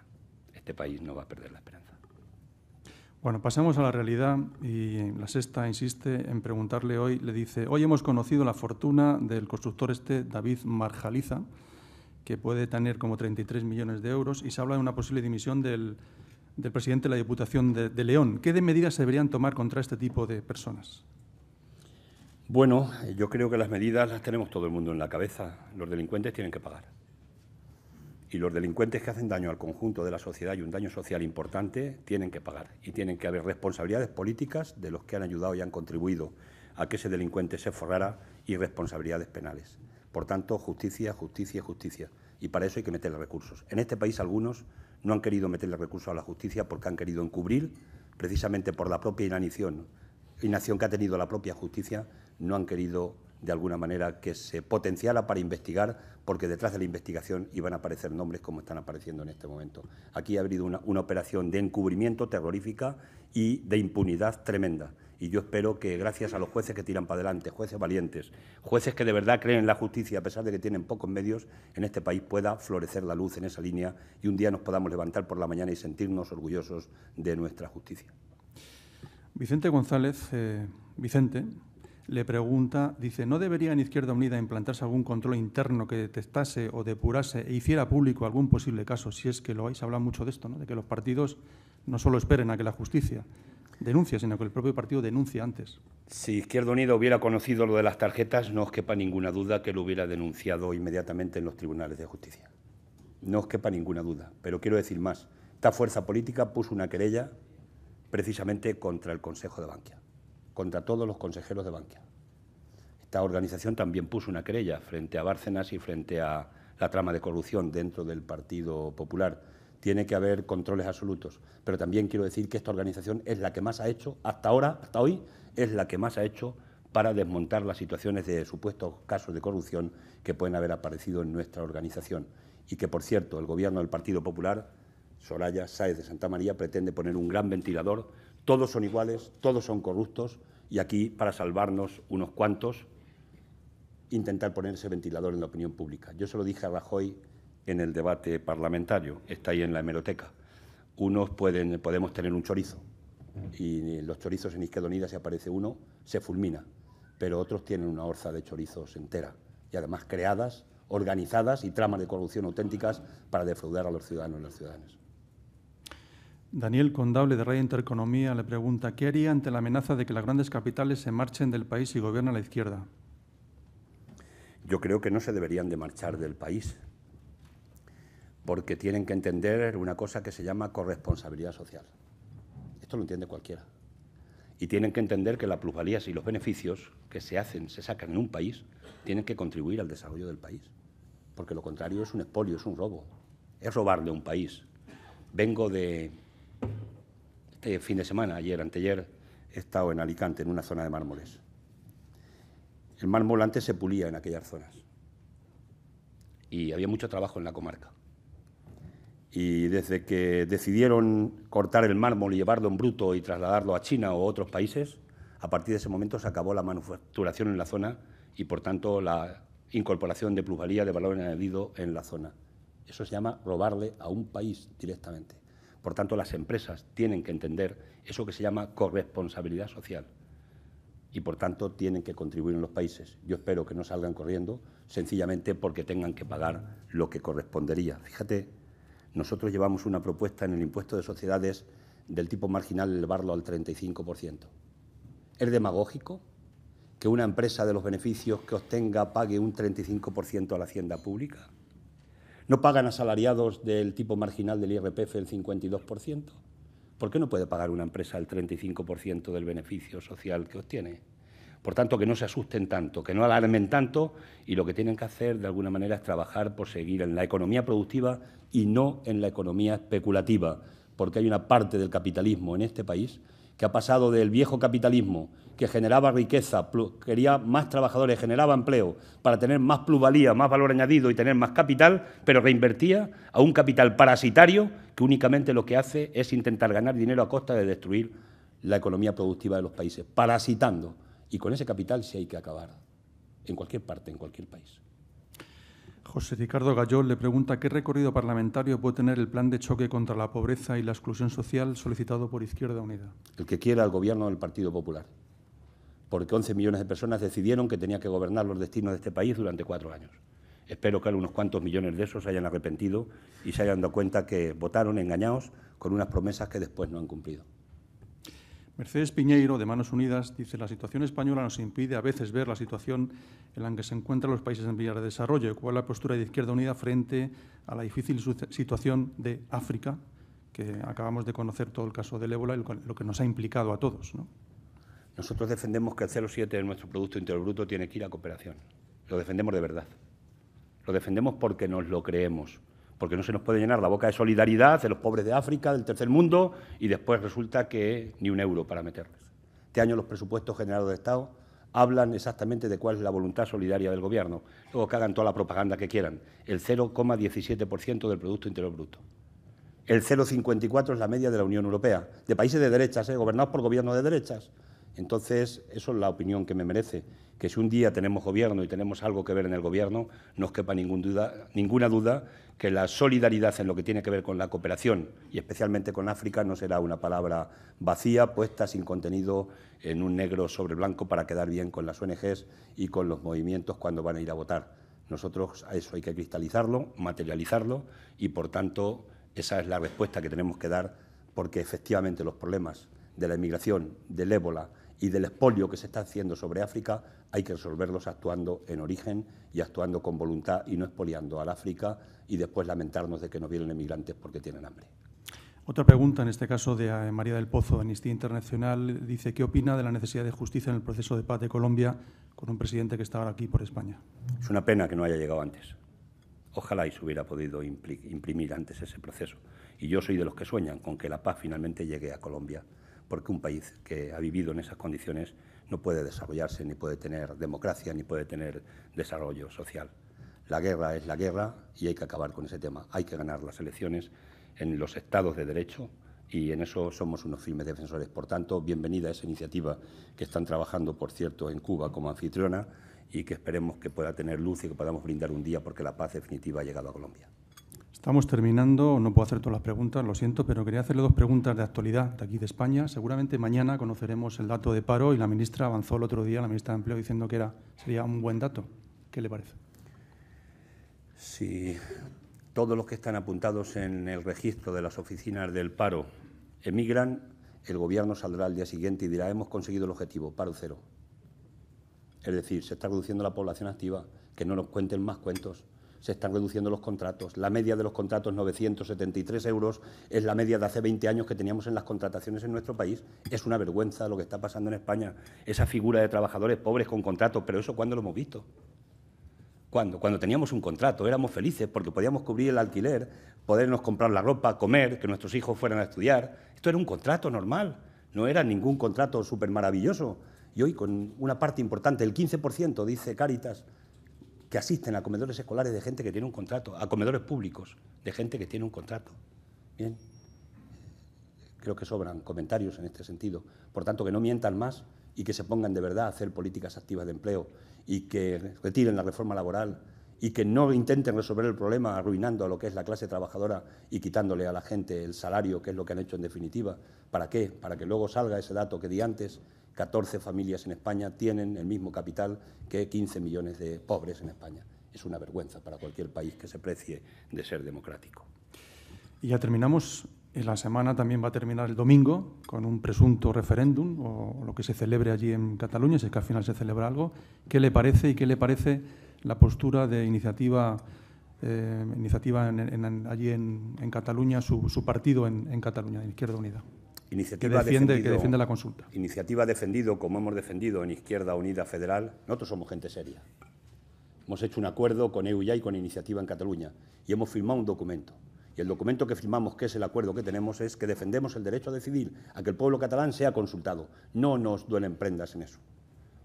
[SPEAKER 3] este país no va a perder la esperanza.
[SPEAKER 1] Bueno, pasamos a la realidad y La Sexta insiste en preguntarle hoy, le dice, hoy hemos conocido la fortuna del constructor David Marjaliza, que puede tener como 33 millones de euros, y se habla de una posible dimisión del presidente de la Diputación de León. ¿Qué medidas se deberían tomar contra este tipo de personas?
[SPEAKER 3] Bueno, yo creo que las medidas las tenemos todo el mundo en la cabeza. Los delincuentes tienen que pagar. Y los delincuentes que hacen daño al conjunto de la sociedad y un daño social importante tienen que pagar. Y tienen que haber responsabilidades políticas de los que han ayudado y han contribuido a que ese delincuente se forrara y responsabilidades penales. Por tanto, justicia, justicia, justicia. Y para eso hay que meterle recursos. En este país algunos no han querido meterle recursos a la justicia porque han querido encubrir, precisamente por la propia inacción que ha tenido la propia justicia, no han querido de alguna manera que se potenciara para investigar, porque detrás de la investigación iban a aparecer nombres como están apareciendo en este momento. Aquí ha habido una operación de encubrimiento terrorífica y de impunidad tremenda. Y yo espero que gracias a los jueces que tiran para adelante, jueces valientes, jueces que de verdad creen en la justicia a pesar de que tienen pocos medios, en este país pueda florecer la luz en esa línea y un día nos podamos levantar por la mañana y sentirnos orgullosos de nuestra justicia.
[SPEAKER 1] Vicente González, Vicente, le pregunta, dice, ¿no debería en Izquierda Unida implantarse algún control interno que detectase o depurase e hiciera público algún posible caso, si es que lo hay? Se habla mucho de esto, ¿no? De que los partidos no solo esperen a que la justicia denuncie, sino que el propio partido denuncie antes.
[SPEAKER 3] Si Izquierda Unida hubiera conocido lo de las tarjetas, no os quepa ninguna duda que lo hubiera denunciado inmediatamente en los tribunales de justicia. No os quepa ninguna duda, pero quiero decir más. Esta fuerza política puso una querella precisamente contra el Consejo de Bankia, contra todos los consejeros de Bankia. Esta organización también puso una querella frente a Bárcenas y frente a la trama de corrupción dentro del Partido Popular. Tiene que haber controles absolutos, pero también quiero decir que esta organización es la que más ha hecho, hasta ahora, hasta hoy, es la que más ha hecho para desmontar las situaciones de supuestos casos de corrupción que pueden haber aparecido en nuestra organización. Y que, por cierto, el Gobierno del Partido Popular, Soraya Sáez de Santamaría, pretende poner un gran ventilador. Todos son iguales, todos son corruptos, y aquí, para salvarnos unos cuantos, intentar poner ese ventilador en la opinión pública. Yo se lo dije a Rajoy en el debate parlamentario, está ahí en la hemeroteca. Unos podemos tener un chorizo, y los chorizos en Izquierda Unida, si aparece uno, se fulmina, pero otros tienen una orza de chorizos entera, y además creadas, organizadas y tramas de corrupción auténticas para defraudar a los ciudadanos y las ciudadanas.
[SPEAKER 1] Daniel Condable, de Radio Intereconomía, le pregunta: ¿qué haría ante la amenaza de que las grandes capitales se marchen del país y gobierna la izquierda?
[SPEAKER 3] Yo creo que no se deberían de marchar del país, porque tienen que entender una cosa que se llama corresponsabilidad social. Esto lo entiende cualquiera. Y tienen que entender que las plusvalías y los beneficios que se sacan en un país, tienen que contribuir al desarrollo del país, porque lo contrario es un expolio, es un robo, es robarle a un país. Vengo de este fin de semana, anteayer, he estado en Alicante, en una zona de mármoles. El mármol antes se pulía en aquellas zonas y había mucho trabajo en la comarca. Y desde que decidieron cortar el mármol y llevarlo en bruto y trasladarlo a China o otros países, a partir de ese momento se acabó la manufacturación en la zona y, por tanto, la incorporación de plusvalía, de valor añadido en la zona. Eso se llama robarle a un país directamente. Por tanto, las empresas tienen que entender eso que se llama corresponsabilidad social y, por tanto, tienen que contribuir en los países. Yo espero que no salgan corriendo sencillamente porque tengan que pagar lo que correspondería. Fíjate, nosotros llevamos una propuesta en el impuesto de sociedades del tipo marginal elevarlo al 35%. ¿Es demagógico que una empresa de los beneficios que obtenga pague un 35% a la hacienda pública? ¿No pagan asalariados del tipo marginal del IRPF el 52%? ¿Por qué no puede pagar una empresa el 35% del beneficio social que obtiene? Por tanto, que no se asusten tanto, que no alarmen tanto, y lo que tienen que hacer de alguna manera es trabajar por seguir en la economía productiva y no en la economía especulativa, porque hay una parte del capitalismo en este país que ha pasado del viejo capitalismo, que generaba riqueza, quería más trabajadores, generaba empleo para tener más plusvalía, más valor añadido y tener más capital, pero reinvertía a un capital parasitario que únicamente lo que hace es intentar ganar dinero a costa de destruir la economía productiva de los países, parasitando. Y con ese capital sí hay que acabar, en cualquier parte, en cualquier país.
[SPEAKER 1] José Ricardo Gallol le pregunta: ¿qué recorrido parlamentario puede tener el plan de choque contra la pobreza y la exclusión social solicitado por Izquierda Unida?
[SPEAKER 3] El que quiera el Gobierno del Partido Popular, porque 11 millones de personas decidieron que tenía que gobernar los destinos de este país durante 4 años. Espero que unos cuantos millones de esos se hayan arrepentido y se hayan dado cuenta que votaron engañados con unas promesas que después no han cumplido.
[SPEAKER 1] Mercedes Piñeiro, de Manos Unidas, dice: la situación española nos impide a veces ver la situación en la que se encuentran los países en vías de desarrollo. ¿Cuál es la postura de Izquierda Unida frente a la difícil situación de África, que acabamos de conocer todo el caso del ébola y lo que nos ha implicado a todos, ¿no?
[SPEAKER 3] Nosotros defendemos que el 0,7 de nuestro Producto Interior Bruto tiene que ir a cooperación. Lo defendemos de verdad. Lo defendemos porque nos lo creemos. Porque no se nos puede llenar la boca de solidaridad de los pobres de África, del tercer mundo, y después resulta que ni un euro para meterles. Este año los presupuestos generales de Estado hablan exactamente de cuál es la voluntad solidaria del Gobierno. Luego que hagan toda la propaganda que quieran. El 0,17% del Producto Interior Bruto. El 0,54 es la media de la Unión Europea, de países de derechas, gobernados por gobiernos de derechas. Entonces, eso es la opinión que me merece, que si un día tenemos gobierno y tenemos algo que ver en el gobierno, no os quepa ninguna duda que la solidaridad en lo que tiene que ver con la cooperación, y especialmente con África, no será una palabra vacía, puesta sin contenido en un negro sobre blanco para quedar bien con las ONGs y con los movimientos cuando van a ir a votar. Nosotros a eso hay que cristalizarlo, materializarlo, y por tanto esa es la respuesta que tenemos que dar, porque efectivamente los problemas de la inmigración, del ébola y del expolio que se está haciendo sobre África hay que resolverlos actuando en origen y actuando con voluntad y no expoliando al África y después lamentarnos de que no vienen emigrantes porque tienen hambre.
[SPEAKER 1] Otra pregunta, en este caso de María del Pozo, de Amnistía Internacional, dice: ¿qué opina de la necesidad de justicia en el proceso de paz de Colombia con un presidente que está ahora aquí por España?
[SPEAKER 3] Es una pena que no haya llegado antes. Ojalá y se hubiera podido imprimir antes ese proceso. Y yo soy de los que sueñan con que la paz finalmente llegue a Colombia, porque un país que ha vivido en esas condiciones no puede desarrollarse, ni puede tener democracia, ni puede tener desarrollo social. La guerra es la guerra y hay que acabar con ese tema. Hay que ganar las elecciones en los estados de derecho y en eso somos unos firmes defensores. Por tanto, bienvenida a esa iniciativa que están trabajando, por cierto, en Cuba como anfitriona y que esperemos que pueda tener luz y que podamos brindar un día porque la paz definitiva ha llegado a Colombia.
[SPEAKER 1] Estamos terminando, no puedo hacer todas las preguntas, lo siento, pero quería hacerle dos preguntas de actualidad de aquí de España. Seguramente mañana conoceremos el dato de paro y la ministra avanzó el otro día, la ministra de Empleo, diciendo que sería un buen dato. ¿Qué le parece?
[SPEAKER 3] Si todos los que están apuntados en el registro de las oficinas del paro emigran, el Gobierno saldrá al día siguiente y dirá: hemos conseguido el objetivo, paro cero. Es decir, se está reduciendo la población activa, que no nos cuenten más cuentos. Se están reduciendo los contratos. La media de los contratos, 973 euros, es la media de hace 20 años que teníamos en las contrataciones en nuestro país. Es una vergüenza lo que está pasando en España. Esa figura de trabajadores pobres con contratos, pero ¿eso cuándo lo hemos visto? ¿Cuándo? Cuando teníamos un contrato, éramos felices porque podíamos cubrir el alquiler, podernos comprar la ropa, comer, que nuestros hijos fueran a estudiar. Esto era un contrato normal, no era ningún contrato súper maravilloso. Y hoy, con una parte importante, el 15%, dice Cáritas, que asisten a comedores escolares de gente que tiene un contrato, a comedores públicos de gente que tiene un contrato. Bien, creo que sobran comentarios en este sentido. Por tanto, que no mientan más y que se pongan de verdad a hacer políticas activas de empleo y que retiren la reforma laboral y que no intenten resolver el problema arruinando a lo que es la clase trabajadora y quitándole a la gente el salario, que es lo que han hecho en definitiva. ¿Para qué? Para que luego salga ese dato que di antes: 14 familias en España tienen el mismo capital que 15 millones de pobres en España. Es una vergüenza para cualquier país que se precie de ser democrático.
[SPEAKER 1] Y ya terminamos. La semana también va a terminar el domingo con un presunto referéndum o lo que se celebre allí en Cataluña, si es que al final se celebra algo. ¿Qué le parece y qué le parece la postura de iniciativa allí en Cataluña, su partido en Cataluña, en Izquierda Unida?
[SPEAKER 3] Que
[SPEAKER 1] defiende la consulta.
[SPEAKER 3] Iniciativa defendido, como hemos defendido en Izquierda Unida Federal. Nosotros somos gente seria. Hemos hecho un acuerdo con EUYA y con Iniciativa en Cataluña y hemos firmado un documento. Y el documento que firmamos, que es el acuerdo que tenemos, es que defendemos el derecho a decidir, a que el pueblo catalán sea consultado. No nos duelen prendas en eso,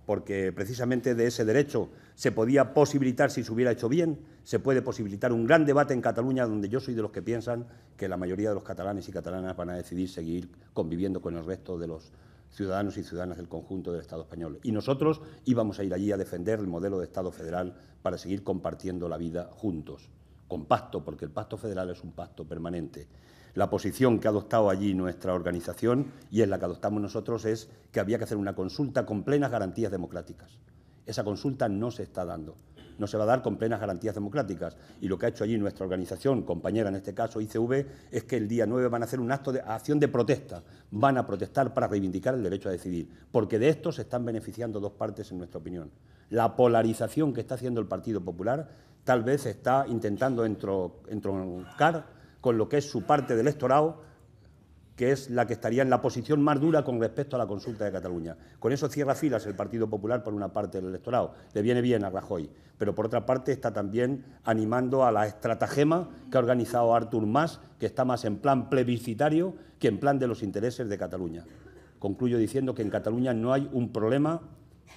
[SPEAKER 3] porque precisamente de ese derecho se podía posibilitar, si se hubiera hecho bien, se puede posibilitar un gran debate en Cataluña, donde yo soy de los que piensan que la mayoría de los catalanes y catalanas van a decidir seguir conviviendo con el resto de los ciudadanos y ciudadanas del conjunto del Estado español. Y nosotros íbamos a ir allí a defender el modelo de Estado federal para seguir compartiendo la vida juntos, con pacto, porque el pacto federal es un pacto permanente. La posición que ha adoptado allí nuestra organización, y es la que adoptamos nosotros, es que había que hacer una consulta con plenas garantías democráticas. Esa consulta no se está dando, no se va a dar con plenas garantías democráticas. Y lo que ha hecho allí nuestra organización, compañera en este caso ICV, es que el día 9 van a hacer un acto de acción de protesta. Van a protestar para reivindicar el derecho a decidir, porque de esto se están beneficiando dos partes, en nuestra opinión. La polarización que está haciendo el Partido Popular tal vez está intentando entroncar con lo que es su parte del electorado, que es la que estaría en la posición más dura con respecto a la consulta de Cataluña. Con eso cierra filas el Partido Popular por una parte del electorado. Le viene bien a Rajoy, pero por otra parte está también animando a la estratagema que ha organizado Artur Mas, que está más en plan plebiscitario que en plan de los intereses de Cataluña. Concluyo diciendo que en Cataluña no hay un problema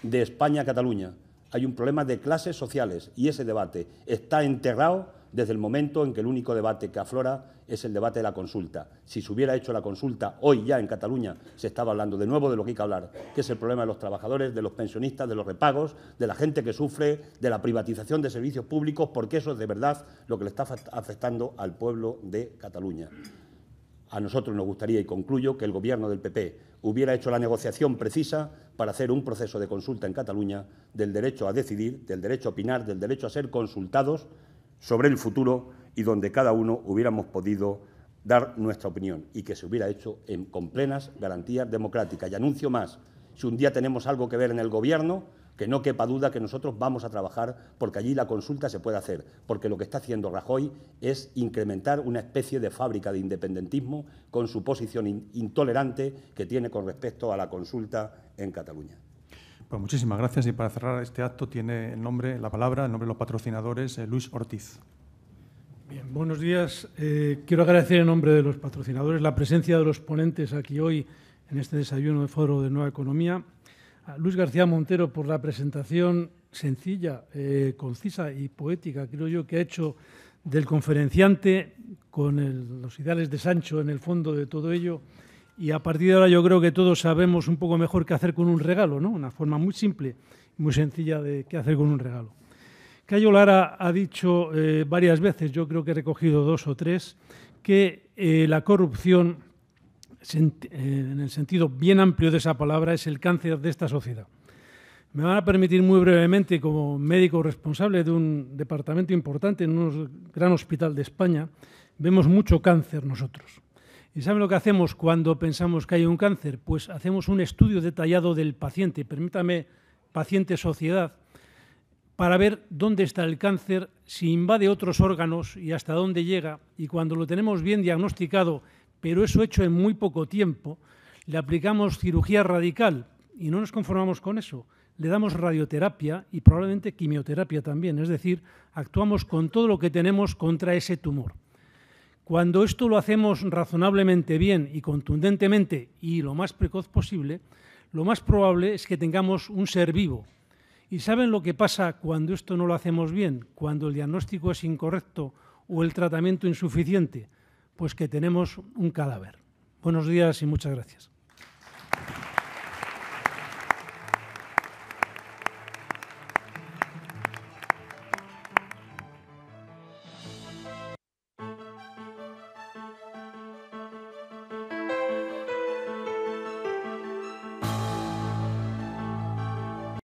[SPEAKER 3] de España-Cataluña. Hay un problema de clases sociales y ese debate está enterrado desde el momento en que el único debate que aflora es el debate de la consulta. Si se hubiera hecho la consulta hoy ya en Cataluña, se estaba hablando de nuevo de lo que hay que hablar, que es el problema de los trabajadores, de los pensionistas, de los repagos, de la gente que sufre, de la privatización de servicios públicos, porque eso es de verdad lo que le está afectando al pueblo de Cataluña. A nosotros nos gustaría, y concluyo, que el Gobierno del PP hubiera hecho la negociación precisa para hacer un proceso de consulta en Cataluña del derecho a decidir, del derecho a opinar, del derecho a ser consultados sobre el futuro y donde cada uno hubiéramos podido dar nuestra opinión y que se hubiera hecho con plenas garantías democráticas. Y anuncio más, si un día tenemos algo que ver en el Gobierno, que no quepa duda que nosotros vamos a trabajar porque allí la consulta se puede hacer, porque lo que está haciendo Rajoy es incrementar una especie de fábrica de independentismo con su posición intolerante que tiene con respecto a la consulta en Cataluña.
[SPEAKER 1] Pues muchísimas gracias, y para cerrar este acto tiene el nombre de los patrocinadores, Luis Ortiz.
[SPEAKER 4] Bien, buenos días. Quiero agradecer en nombre de los patrocinadores la presencia de los ponentes aquí hoy en este desayuno de Foro de Nueva Economía. A Luis García Montero por la presentación sencilla, concisa y poética, creo yo, que ha hecho del conferenciante con los ideales de Sancho en el fondo de todo ello. Y a partir de ahora yo creo que todos sabemos un poco mejor qué hacer con un regalo, ¿no? Una forma muy simple, muy sencilla de qué hacer con un regalo. Cayo Lara ha dicho varias veces, yo creo que he recogido 2 o 3, que la corrupción, en el sentido bien amplio de esa palabra, es el cáncer de esta sociedad. Me van a permitir muy brevemente, como médico responsable de un departamento importante en un gran hospital de España, vemos mucho cáncer nosotros. ¿Y saben lo que hacemos cuando pensamos que hay un cáncer? Pues hacemos un estudio detallado del paciente, permítame, paciente-sociedad, para ver dónde está el cáncer, si invade otros órganos y hasta dónde llega. Y cuando lo tenemos bien diagnosticado, pero eso hecho en muy poco tiempo, le aplicamos cirugía radical y no nos conformamos con eso. Le damos radioterapia y probablemente quimioterapia también, es decir, actuamos con todo lo que tenemos contra ese tumor. Cuando esto lo hacemos razonablemente bien y contundentemente y lo más precoz posible, lo más probable es que tengamos un ser vivo. ¿Y saben lo que pasa cuando esto no lo hacemos bien? Cuando el diagnóstico es incorrecto o el tratamiento insuficiente, pues que tenemos un cadáver. Buenos días y muchas gracias.